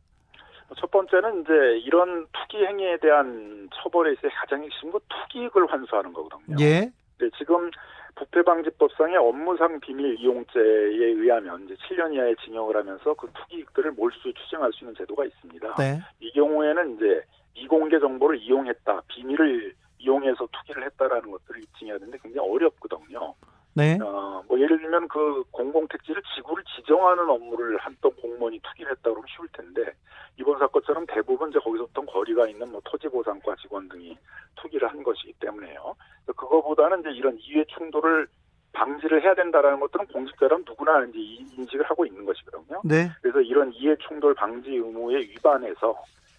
첫 번째는 이제 이런 투기 행위에 대한 처벌에 있어 가장 핵심은 투기익을 환수하는 거거든요. 예. 네, 지금 부패방지법상의 업무상 비밀 이용죄에 의하면 이제 7년 이하의 징역을 하면서 그 투기익들을 몰수 추징할 수 있는 제도가 있습니다. 네. 이 경우에는 이제 미공개 정보를 이용했다, 비밀을 이용해서 투기를 했다라는 것들을 입증해야 되는데 굉장히 어렵거든요. 네. 뭐 예를 들면 그 공공택지를 지구를 지정하는 업무를 했던 공무원이 투기를 했다 그러면 쉬울 텐데 이번 사건처럼 대부분 이제 거기서부터 거리가 있는 뭐 토지보상과 직원 등이 투기를 한 것이기 때문에요. 그거보다는 이제 이런 이해 충돌을 방지를 해야 된다라는 것들은 공직자라면 누구나 이제 인식을 하고 있는 것이거든요. 네. 그래서 이런 이해 충돌 방지 의무에 위반해서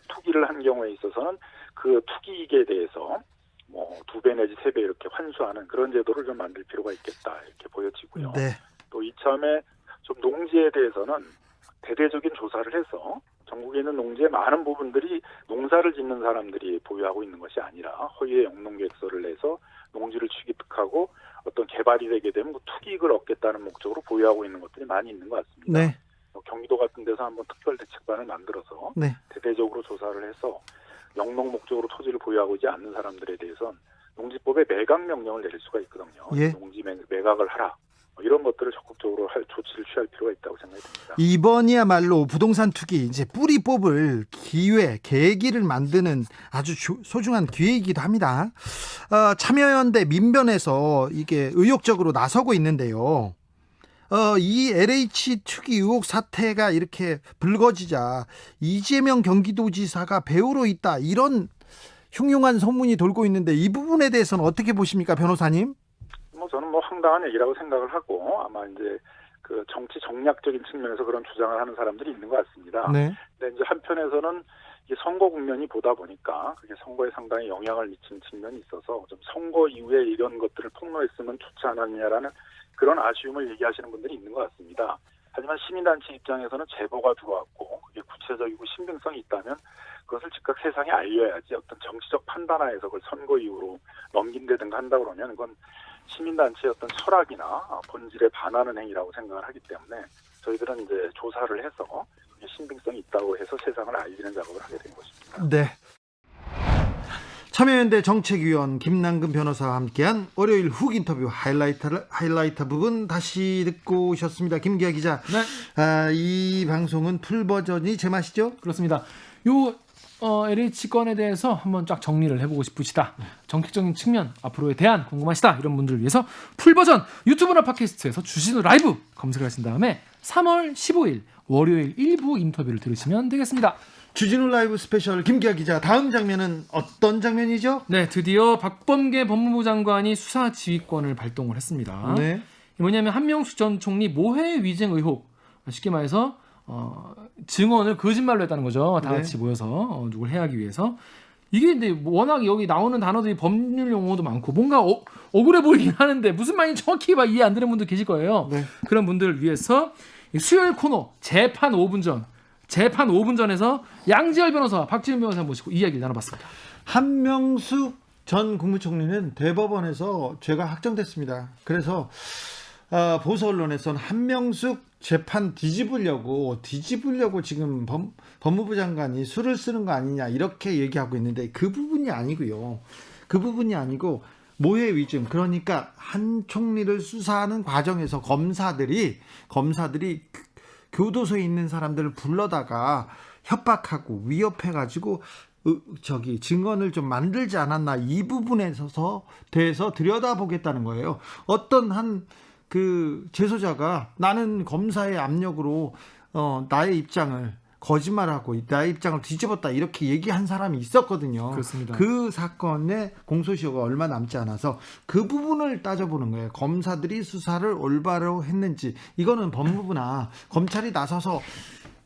투기를 한 경우에 있어서는 그 투기익에 대해서 뭐 2배 내지 3배 이렇게 환수하는 그런 제도를 좀 만들 필요가 있겠다 이렇게 보여지고요. 네. 또 이참에 좀 농지에 대해서는 대대적인 조사를 해서 전국에 있는 농지의 많은 부분들이 농사를 짓는 사람들이 보유하고 있는 것이 아니라 허위의 영농계획서를 내서 농지를 취득하고 어떤 개발이 되게 되면 그 투기익을 얻겠다는 목적으로 보유하고 있는 것들이 많이 있는 것 같습니다. 네. 경기도 같은 데서 한번 특별대책반을 만들어서 네. 대대적으로 조사를 해서 영농 목적으로 토지를 보유하고 있지 않는 사람들에 대해서는 농지법에 매각 명령을 내릴 수가 있거든요. 예. 농지 매각을 하라. 이런 것들을 적극적으로 할 조치를 취할 필요가 있다고 생각이 듭니다. 이번이야말로 부동산 투기 이제 뿌리 뽑을 기회, 계기를 만드는 아주 소중한 기회이기도 합니다. 참여연대 민변에서 이게 의욕적으로 나서고 있는데요. 이 LH 투기 의혹 사태가 이렇게 불거지자 이재명 경기도지사가 배우로 있다 이런 흉흉한 소문이 돌고 있는데 이 부분에 대해서는 어떻게 보십니까, 변호사님? 뭐 저는 뭐 황당한 얘기라고 생각을 하고 아마 이제 그 정치 정략적인 측면에서 그런 주장을 하는 사람들이 있는 것 같습니다. 네. 근데 이제 한편에서는 이게 선거 국면이 보다 보니까 그게 선거에 상당히 영향을 미치는 측면이 있어서 좀 선거 이후에 이런 것들을 폭로했으면 좋지 않았냐라는 그런 아쉬움을 얘기하시는 분들이 있는 것 같습니다. 하지만 시민단체 입장에서는 제보가 들어왔고 그게 구체적이고 신빙성이 있다면 그것을 즉각 세상에 알려야지 어떤 정치적 판단하에서 그걸 선거 이후로 넘긴다든가 한다 그러면 그건 시민단체의 어떤 철학이나 본질에 반하는 행위라고 생각을 하기 때문에 저희들은 이제 조사를 해서 그게 신빙성이 있다고 해서 세상을 알리는 작업을 하게 된 것입니다. 네. 참여연대 정책위원 김남근 변호사와 함께한 월요일 훅 인터뷰 하이라이트 부분 다시 듣고 오셨습니다. 김기아 기자. 네. 이 방송은 풀 버전이 제맛이죠? 그렇습니다. 요 LH 건에 대해서 한번 쫙 정리를 해보고 싶으시다. 정책적인 측면, 앞으로에 대한 궁금하시다. 이런 분들을 위해서 풀버전 유튜브나 팟캐스트에서 주진우 라이브 검색을 하신 다음에 3월 15일 월요일 1부 인터뷰를 들으시면 되겠습니다. 주진우 라이브 스페셜 김기아 기자, 다음 장면은 어떤 장면이죠? 네, 드디어 박범계 법무부 장관이 수사 지휘권을 발동을 했습니다. 네. 뭐냐면 한명숙 전 총리 모해 위증 의혹, 쉽게 말해서 증언을 거짓말로 했다는 거죠. 다 같이 모여서 누굴 해하기 위해서. 이게 근데 워낙 여기 나오는 단어들이 법률 용어도 많고 뭔가 억울해 보이긴 하는데 무슨 말인지 정확히 이해 안 되는 분들 계실 거예요. 네. 그런 분들을 위해서 수요일 코너 재판 5분 전에서 양지열 변호사, 박지훈 변호사 모시고 이야기를 나눠봤습니다. 한명숙 전 국무총리는 대법원에서 죄가 확정됐습니다. 그래서 보수 언론에서는 한명숙 재판 뒤집으려고 지금 법무부 장관이 수를 쓰는 거 아니냐 이렇게 얘기하고 있는데 그 부분이 아니고요. 그 부분이 아니고 모해 위증, 그러니까 한 총리를 수사하는 과정에서 검사들이 교도소에 있는 사람들을 불러다가 협박하고 위협해가지고 증언을 좀 만들지 않았나, 이 부분에 대해서 들여다보겠다는 거예요. 어떤 한 그 재소자가 나는 검사의 압력으로 나의 입장을 거짓말하고 나의 입장을 뒤집었다 이렇게 얘기한 사람이 있었거든요. 그렇습니다. 그 사건의 공소시효가 얼마 남지 않아서 그 부분을 따져보는 거예요. 검사들이 수사를 올바로 했는지. 이거는 법무부나 검찰이 나서서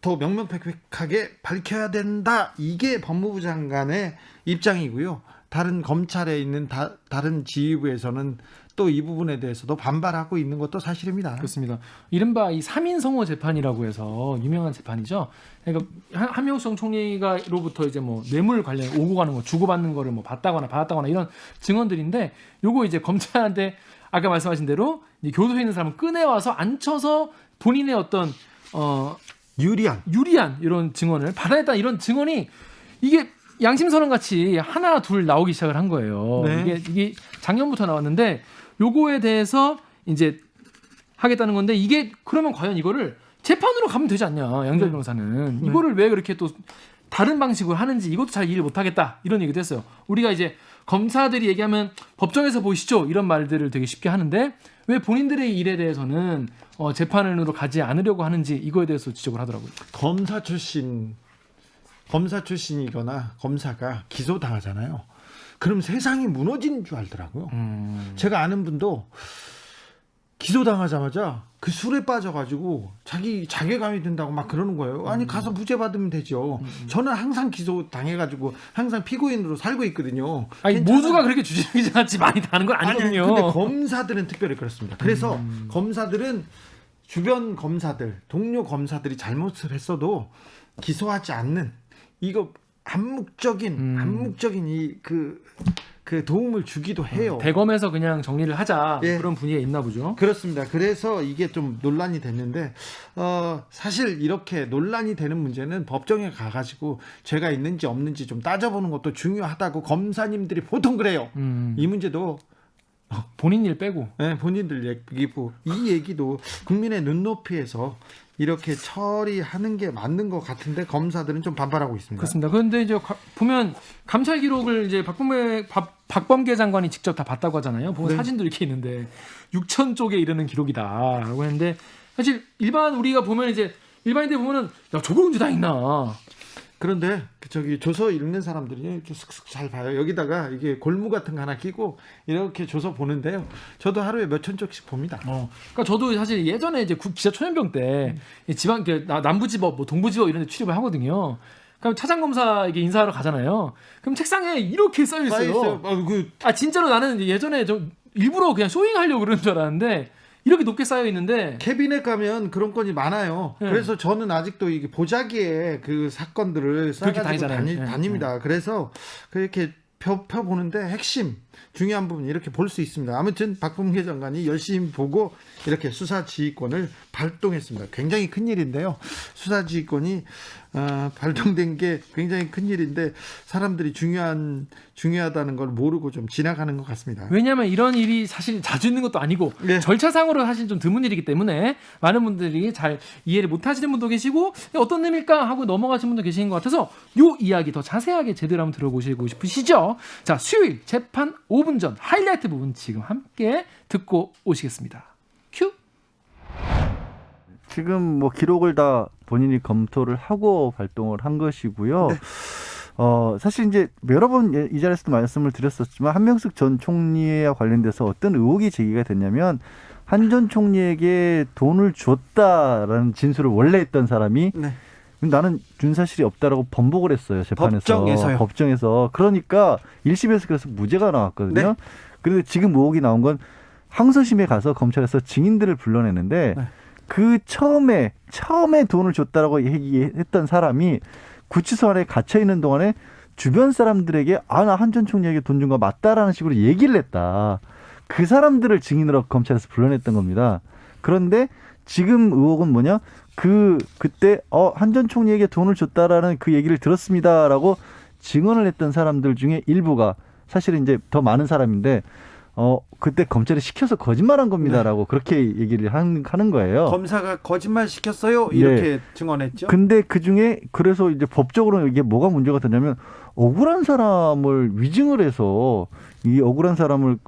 더 명명백백하게 밝혀야 된다. 이게 법무부 장관의 입장이고요. 다른 검찰에 있는 다른 지휘부에서는 또 이 부분에 대해서도 반발하고 있는 것도 사실입니다. 그렇습니다. 이른바 이 3인 성호 재판이라고 해서 유명한 재판이죠. 그러니까 한명숙 총리가로부터 이제 뭐 뇌물 관련 오고 가는 거, 주고받는 거를 뭐 봤다거나 받았다거나 이런 증언들인데, 요거 이제 검찰한테 아까 말씀하신 대로 이 교도소에 있는 사람을 꺼내와서 앉혀서 본인의 어떤 유리한 이런 증언을 받아냈다, 이런 증언이 이게 양심선언 같이 하나 둘 나오기 시작을 한 거예요. 네. 이게 작년부터 나왔는데 요거에 대해서 이제 하겠다는 건데, 이게 그러면 과연 이거를 재판으로 가면 되지 않냐, 양절 변호사는. 네. 이거를 왜 그렇게 또 다른 방식으로 하는지 이것도 잘 이해를 못하겠다, 이런 얘기도 했어요. 우리가 이제 검사들이 얘기하면 법정에서 보시죠 이런 말들을 되게 쉽게 하는데, 왜 본인들의 일에 대해서는 재판으로 가지 않으려고 하는지 이거에 대해서 지적을 하더라고요. 검사 출신이거나 검사가 기소당하잖아요. 그럼 세상이 무너지는 줄 알더라고요. 제가 아는 분도 기소당하자마자 그 술에 빠져가지고 자기 자괴감이 든다고 막 그러는 거예요. 아니 가서 무죄 받으면 되죠. 저는 항상 기소당해가지고 항상 피고인으로 살고 있거든요. 아니 괜찮아요. 모두가 그렇게 주지같이 많이 다는 건 아니거든요. 근데 검사들은 특별히 그렇습니다. 그래서 검사들은 주변 검사들, 동료 검사들이 잘못을 했어도 기소하지 않는, 이거 암묵적인 그 도움을 주기도 해요. 대검에서 그냥 정리를 하자, 예. 그런 분위기가 있나 보죠. 그렇습니다. 그래서 이게 좀 논란이 됐는데, 사실 이렇게 논란이 되는 문제는 법정에 가가지고 죄가 있는지 없는지 좀 따져보는 것도 중요하다고 검사님들이 보통 그래요. 이 문제도 본인 일 빼고. 네, 본인들 얘기고, 이 얘기도 국민의 눈높이에서 이렇게 처리하는 게 맞는 것 같은데 검사들은 좀 반발하고 있습니다. 그렇습니다. 그런데 이제 보면 감찰 기록을 이제 박범계 장관이 직접 다 봤다고 하잖아요. 보면 네. 사진도 이렇게 있는데 6천 쪽에 이르는 기록이다라고 했는데, 사실 우리가 보면 이제 일반인들 보면은 야 저거 언제 다 있나. 그런데 저기 조서 읽는 사람들이 이렇게 슥슥 잘 봐요. 여기다가 이게 골무 같은 거 하나 끼고 이렇게 조서 보는데요. 저도 하루에 몇천 쪽씩 봅니다. 그러니까 저도 사실 예전에 이제 기자 초년병 때 지방 남부지법, 뭐 동부지법 이런 데 출입을 하거든요. 그럼 차장 검사에게 인사하러 가잖아요. 그럼 책상에 이렇게 쌓여 있어요. 진짜로 나는 예전에 좀 일부러 그냥 쇼잉하려고 그러는 줄 알았는데, 이렇게 높게 쌓여 있는데. 캐비넷 가면 그런 건이 많아요. 네. 그래서 저는 아직도 이게 보자기에 그 사건들을 싸가지고 다닙니다. 그래서 그렇게 펴보는데 핵심 중요한 부분 이렇게 볼 수 있습니다. 아무튼 박범계 장관이 열심히 보고 이렇게 수사지휘권을 발동했습니다. 굉장히 큰 일인데요. 수사지휘권이 발동된 게 굉장히 큰 일인데, 사람들이 중요하다는 걸 모르고 좀 지나가는 것 같습니다. 왜냐하면 이런 일이 사실 자주 있는 것도 아니고, 네. 절차상으로 사실 좀 드문 일이기 때문에 많은 분들이 잘 이해를 못하시는 분도 계시고, 어떤 의미일까 하고 넘어가신 분도 계신 것 같아서 요 이야기 더 자세하게 제대로 한번 들어보시고 싶으시죠? 자, 수요일 재판 5분 전 하이라이트 부분 지금 함께 듣고 오시겠습니다. 큐. 지금 뭐 기록을 다 본인이 검토를 하고 발동을 한 것이고요. 네. 사실 이제 여러 번 이 자리에서도 말씀을 드렸었지만, 한명숙 전 총리와 관련돼서 어떤 의혹이 제기가 됐냐면, 한 전 총리에게 돈을 줬다라는 진술을 원래 했던 사람이 네. 나는 준 사실이 없다라고 번복을 했어요, 재판에서. 법정에서요. 법정에서. 그러니까 1심에서 그래서 무죄가 나왔거든요. 네. 그런데 지금 의혹이 나온 건 항소심에 가서 검찰에서 증인들을 불러내는데, 네. 그 처음에 돈을 줬다라고 얘기했던 사람이 구치소 안에 갇혀 있는 동안에 주변 사람들에게 나 한 전 총리에게 돈 준 거 맞다라는 식으로 얘기를 했다. 그 사람들을 증인으로 검찰에서 불러냈던 겁니다. 그런데 지금 의혹은 뭐냐? 그때 한 전 총리에게 돈을 줬다라는 그 얘기를 들었습니다라고 증언을 했던 사람들 중에 일부가, 사실은 이제 더 많은 사람인데, 그때 검찰이 시켜서 거짓말한 겁니다라고 네. 그렇게 얘기를 하는 거예요. 검사가 거짓말 시켰어요, 이렇게 네. 증언했죠. 근데 그 중에 그래서 이제 법적으로 이게 뭐가 문제가 되냐면, 억울한 사람을 위증을 해서 이 억울한 사람을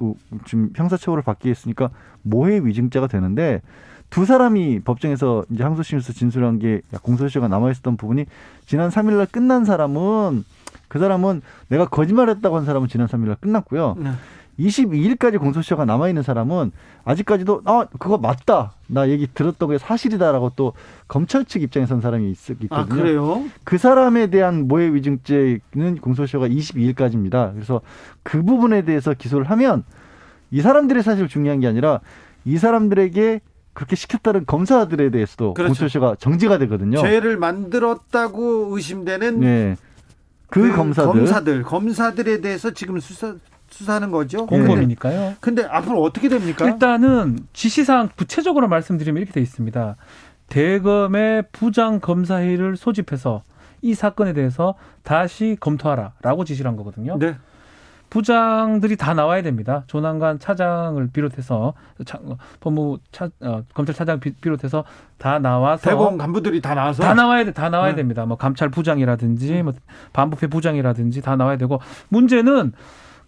지금 형사처벌을 받게 했으니까 모해 위증죄가 되는데, 두 사람이 법정에서 이제 항소심에서 진술한 게 공소시효가 남아 있었던 부분이 지난 3일날 끝난 사람은 그 사람은 내가 거짓말했다고 한 사람은 지난 3일날 끝났고요. 22일까지 공소시효가 남아 있는 사람은 아직까지도 그거 맞다. 나 얘기 들었던 게 사실이다라고 또 검찰 측 입장에 선 사람이 있거든요. 아, 그래요? 그 사람에 대한 모해위증죄는 공소시효가 22일까지입니다. 그래서 그 부분에 대해서 기소를 하면 이 사람들이 사실 중요한 게 아니라 이 사람들에게 그렇게 시켰다는 검사들에 대해서도 그렇죠. 공소시효가 정지가 되거든요. 죄를 만들었다고 의심되는 네. 그 검사들에 대해서 지금 수사하는 거죠. 공범이니까요. 근데 앞으로 어떻게 됩니까? 일단은 지시사항 구체적으로 말씀드리면 이렇게 돼 있습니다. 대검의 부장 검사회의를 소집해서 이 사건에 대해서 다시 검토하라라고 지시를 한 거거든요. 네. 부장들이 다 나와야 됩니다. 조난관 차장을 비롯해서 검찰차장 비롯해서 다 나와서 대검 간부들이 다 나와서 다 나와야 네. 됩니다. 뭐 감찰 부장이라든지 뭐 반부패 부장이라든지 다 나와야 되고 문제는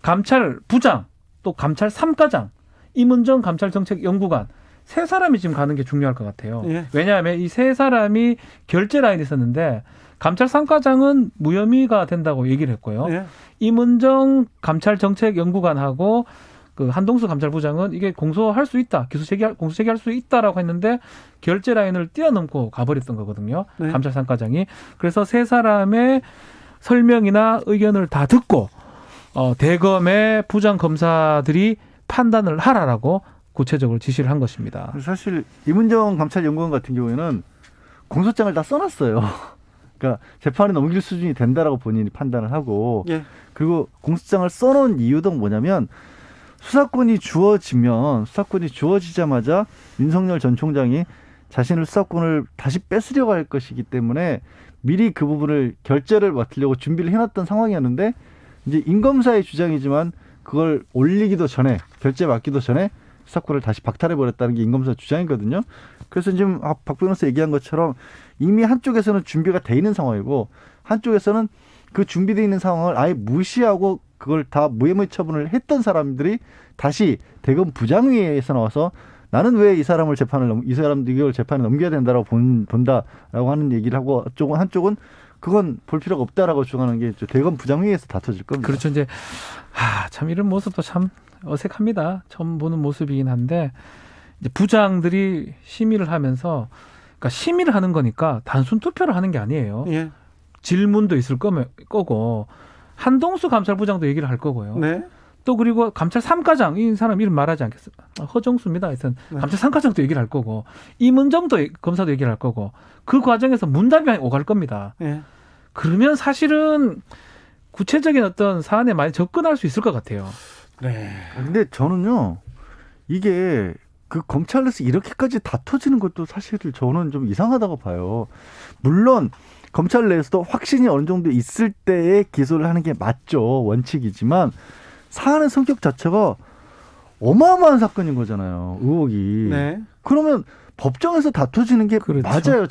감찰 부장 또 감찰 3과장 임은정 감찰정책연구관 세 사람이 지금 가는 게 중요할 것 같아요. 예. 왜냐하면 이 세 사람이 결재 라인에 있었는데 감찰 3과장은 무혐의가 된다고 얘기를 했고요. 예. 임은정 감찰정책연구관하고 그 한동수 감찰부장은 이게 공소할 수 있다, 공소 제기할 수 있다라고 했는데 결재 라인을 뛰어넘고 가버렸던 거거든요. 네. 감찰 3과장이. 그래서 세 사람의 설명이나 의견을 다 듣고 대검의 부장 검사들이 판단을 하라라고 구체적으로 지시를 한 것입니다. 사실 임은정 감찰연구원 같은 경우에는 공소장을 다 써놨어요. 그러니까 재판에 넘길 수준이 된다라고 본인이 판단을 하고 예. 그리고 공소장을 써놓은 이유도 뭐냐면 수사권이 주어지자마자 윤석열 전 총장이 자신의 수사권을 다시 뺏으려고 할 것이기 때문에 미리 그 부분을 결재를 맡으려고 준비를 해놨던 상황이었는데 이제 임 검사의 주장이지만 그걸 올리기도 전에 결재 맡기도 전에 수사권을 다시 박탈해버렸다는 게 임 검사 주장이거든요. 그래서 지금 박 변호사 얘기한 것처럼 이미 한쪽에서는 준비가 돼 있는 상황이고 한쪽에서는 그 준비되어 있는 상황을 아예 무시하고 그걸 다 무혐의 처분을 했던 사람들이 다시 대검 부장위에서 나와서 나는 왜 이 사람을 이걸 재판에 넘겨야 된다라고 본다라고 하는 얘기를 하고 한쪽은 그건 볼 필요가 없다라고 주장하는 게 대검 부장위에서 다퉈질 겁니다. 그렇죠. 이제 참 이런 모습도 참 어색합니다. 처음 보는 모습이긴 한데 이제 부장들이 심의를 하면서 그러니까 심의를 하는 거니까 단순 투표를 하는 게 아니에요. 예. 질문도 있을 거고 한동수 감찰부장도 얘기를 할 거고요. 네. 또 그리고 감찰 3과장 이 사람 이름 말하지 않겠습니다. 허정수입니다. 하여튼 네. 감찰 3과장도 얘기를 할 거고 임은정도 검사도 얘기를 할 거고 그 과정에서 문답이 오갈 겁니다. 예. 그러면 사실은 구체적인 어떤 사안에 많이 접근할 수 있을 것 같아요. 네. 근데 저는요 이게 그 검찰에서 이렇게까지 다퉈지는 것도 사실 저는 좀 이상하다고 봐요. 물론 검찰 내에서도 확신이 어느 정도 있을 때에 기소를 하는 게 맞죠. 원칙이지만 사안의 성격 자체가 어마어마한 사건인 거잖아요. 의혹이. 네. 그러면 법정에서 다퉈지는 게 그렇죠. 맞아요.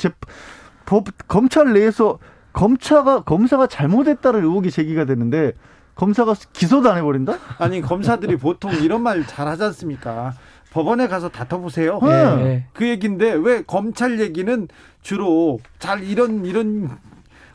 검찰 내에서 검사가 잘못했다는 의혹이 제기가 되는데 검사가 기소도 안 해버린다? 아니 검사들이 보통 이런 말 잘하지 않습니까? 법원에 가서 다퉈보세요. 네. 그 얘기인데 왜 검찰 얘기는 주로 이런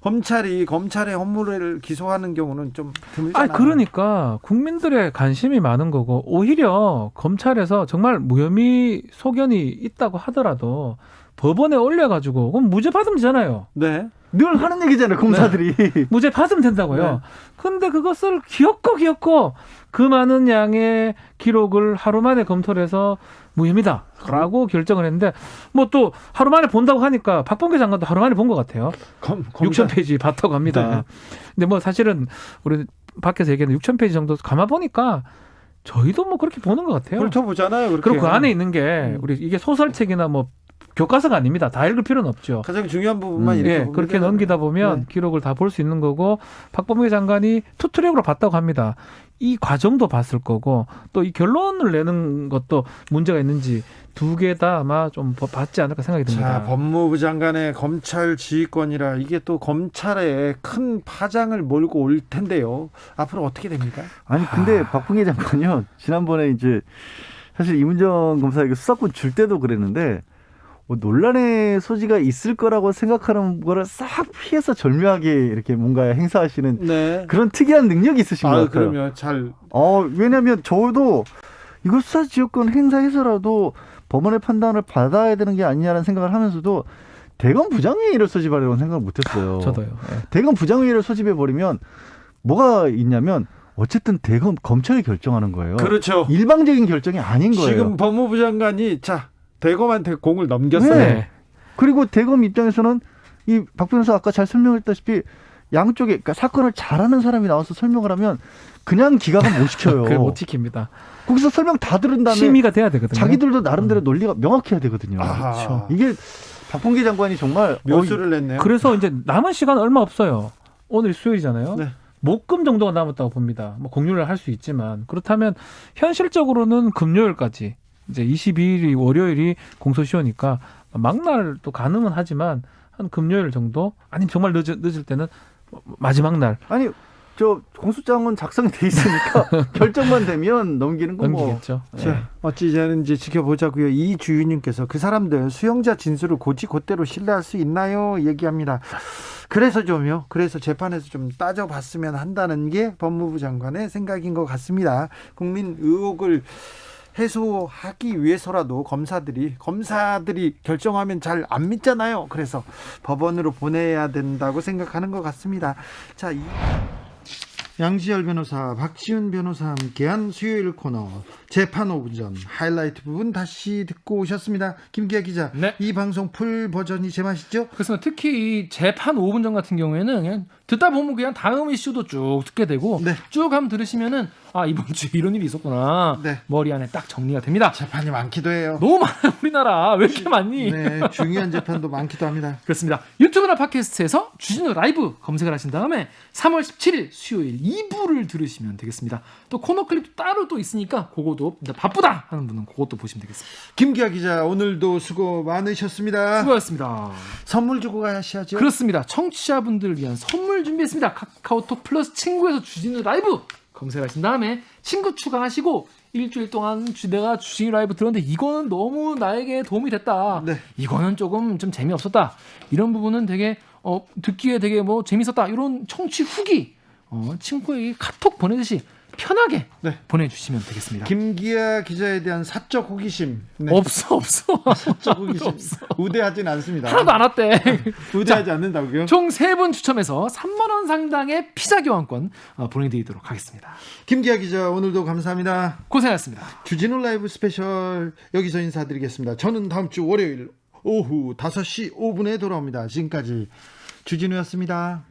검찰의 업무를 기소하는 경우는 좀 드물잖아요. 그러니까 국민들의 관심이 많은 거고 오히려 검찰에서 정말 무혐의 소견이 있다고 하더라도 법원에 올려가지고 그럼 무죄 받으면 되잖아요. 네. 늘 하는 얘기잖아요. 검사들이. 무죄 받으면 된다고요. 네. 근데 그것을 귀엽고 그 많은 양의 기록을 하루 만에 검토를 해서 무혐의다라고 결정을 했는데 뭐 또 하루 만에 본다고 하니까 박범계 장관도 하루 만에 본 것 같아요. 6,000페이지 봤다고 합니다. 네. 근데 뭐 사실은 우리 밖에서 얘기하는 6,000페이지 정도 가만 보니까 저희도 뭐 그렇게 보는 것 같아요. 훑어보잖아요. 그렇게. 그리고 그 안에 있는 게 우리 이게 소설책이나 뭐 교과서가 아닙니다. 다 읽을 필요는 없죠. 가장 중요한 부분만 이렇게 보면 그렇게 되잖아요. 넘기다 보면 네. 기록을 다 볼 수 있는 거고 박범계 장관이 투트랙으로 봤다고 합니다. 이 과정도 봤을 거고 또 이 결론을 내는 것도 문제가 있는지 두 개 다 아마 좀 봤지 않을까 생각이 듭니다. 자, 법무부 장관의 검찰 지휘권이라 이게 또 검찰에 큰 파장을 몰고 올 텐데요. 앞으로 어떻게 됩니까? 아니 근데 박봉계 장관이요. 지난번에 이제 사실 임은정 검사에게 수사권 줄 때도 그랬는데 뭐 논란의 소지가 있을 거라고 생각하는 거를 싹 피해서 절묘하게 이렇게 뭔가 행사하시는 네. 그런 특이한 능력이 있으신 것 아, 같아요. 그러면 잘 왜냐하면 저도 이거 수사지휘권 행사해서라도 법원의 판단을 받아야 되는 게 아니냐라는 생각을 하면서도 대검 부장회의를 소집하려고 생각을 못했어요. 저도요. 예. 대검 부장회의를 소집해 버리면 뭐가 있냐면 어쨌든 대검 검찰이 결정하는 거예요. 그렇죠. 일방적인 결정이 아닌 거예요. 지금 법무부 장관이 자 대검한테 공을 넘겼어요. 네. 그리고 대검 입장에서는 이 박 변호사 아까 잘 설명했다시피 양쪽에 그러니까 사건을 잘하는 사람이 나와서 설명을 하면 그냥 기각은 못 시켜요. 그걸 못 지킵니다. 거기서 설명 다 들은 다음에 심의가 돼야 되거든요. 자기들도 나름대로 논리가 명확해야 되거든요. 아하. 그렇죠. 이게 박범계 장관이 정말 묘수를 냈네요. 그래서 이제 남은 시간 얼마 없어요. 오늘 수요일이잖아요. 네. 목금 정도가 남았다고 봅니다. 뭐 공유를 할 수 있지만 그렇다면 현실적으로는 금요일까지 이제 22일이 월요일이 공소시효니까 막날도 가능은 하지만 한 금요일 정도 아니면 정말 늦을 때는 마지막 날 아니 저 공소장은 작성이 돼 있으니까 결정만 되면 넘기는 건 뭐. 넘기겠죠. 예. 자, 어찌 되는지 지켜보자고요. 이주윤님께서 그 사람들 수용자 진술을 곧대로 신뢰할 수 있나요? 얘기합니다. 그래서 재판에서 좀 따져봤으면 한다는 게 법무부 장관의 생각인 것 같습니다. 국민 의혹을 해소하기 위해서라도 검사들이 결정하면 잘 안 믿잖아요. 그래서 법원으로 보내야 된다고 생각하는 것 같습니다. 자, 양지열 변호사, 박지훈 변호사 함께한 수요일 코너 재판 5분 전 하이라이트 부분 다시 듣고 오셨습니다. 김기아 기자, 네. 이 방송 풀 버전이 제맛이죠? 그렇습니다. 특히 이 재판 5분 전 같은 경우에는 그냥 듣다 보면 그냥 다음 이슈도 쭉 듣게 되고 네. 쭉 한번 들으시면은 아 이번 주에 이런 일이 있었구나 네. 머리 안에 딱 정리가 됩니다. 재판이 많기도 해요. 너무 많아요 우리나라 왜 이렇게 많니? 네, 중요한 재판도 많기도 합니다. 그렇습니다. 유튜브나 팟캐스트에서 주진우 라이브 검색을 하신 다음에 3월 17일 수요일 2부를 들으시면 되겠습니다. 또 코너 클립도 따로 또 있으니까 그거도 바쁘다 하는 분은 그것도 보시면 되겠습니다. 김기아 기자, 오늘도 수고 많으셨습니다. 수고하셨습니다. 선물 주고 가셔야죠. 그렇습니다. 청취자분들을 위한 선물 준비했습니다. 카카오톡 플러스 친구에서 주진우 라이브 검색하신 다음에 친구 추가하시고 일주일 동안 내가 주진우 라이브 들었는데 이거는 너무 나에게 도움이 됐다. 네. 이거는 조금 좀 재미없었다. 이런 부분은 되게 듣기에 되게 뭐 재밌었다. 이런 청취 후기 친구에게 카톡 보내듯이 편하게 네. 보내주시면 되겠습니다. 김기아 기자에 대한 사적 호기심. 네. 없어. 사적 호기심. 없어. 우대하진 않습니다. 하나도 안 왔대. 우대하지 않는다고요? 총 3분 추첨해서 3만 원 상당의 피자 교환권 보내드리도록 하겠습니다. 김기아 기자, 오늘도 감사합니다. 고생하셨습니다. 주진우 라이브 스페셜 여기서 인사드리겠습니다. 저는 다음 주 월요일 오후 5시 5분에 돌아옵니다. 지금까지 주진우였습니다.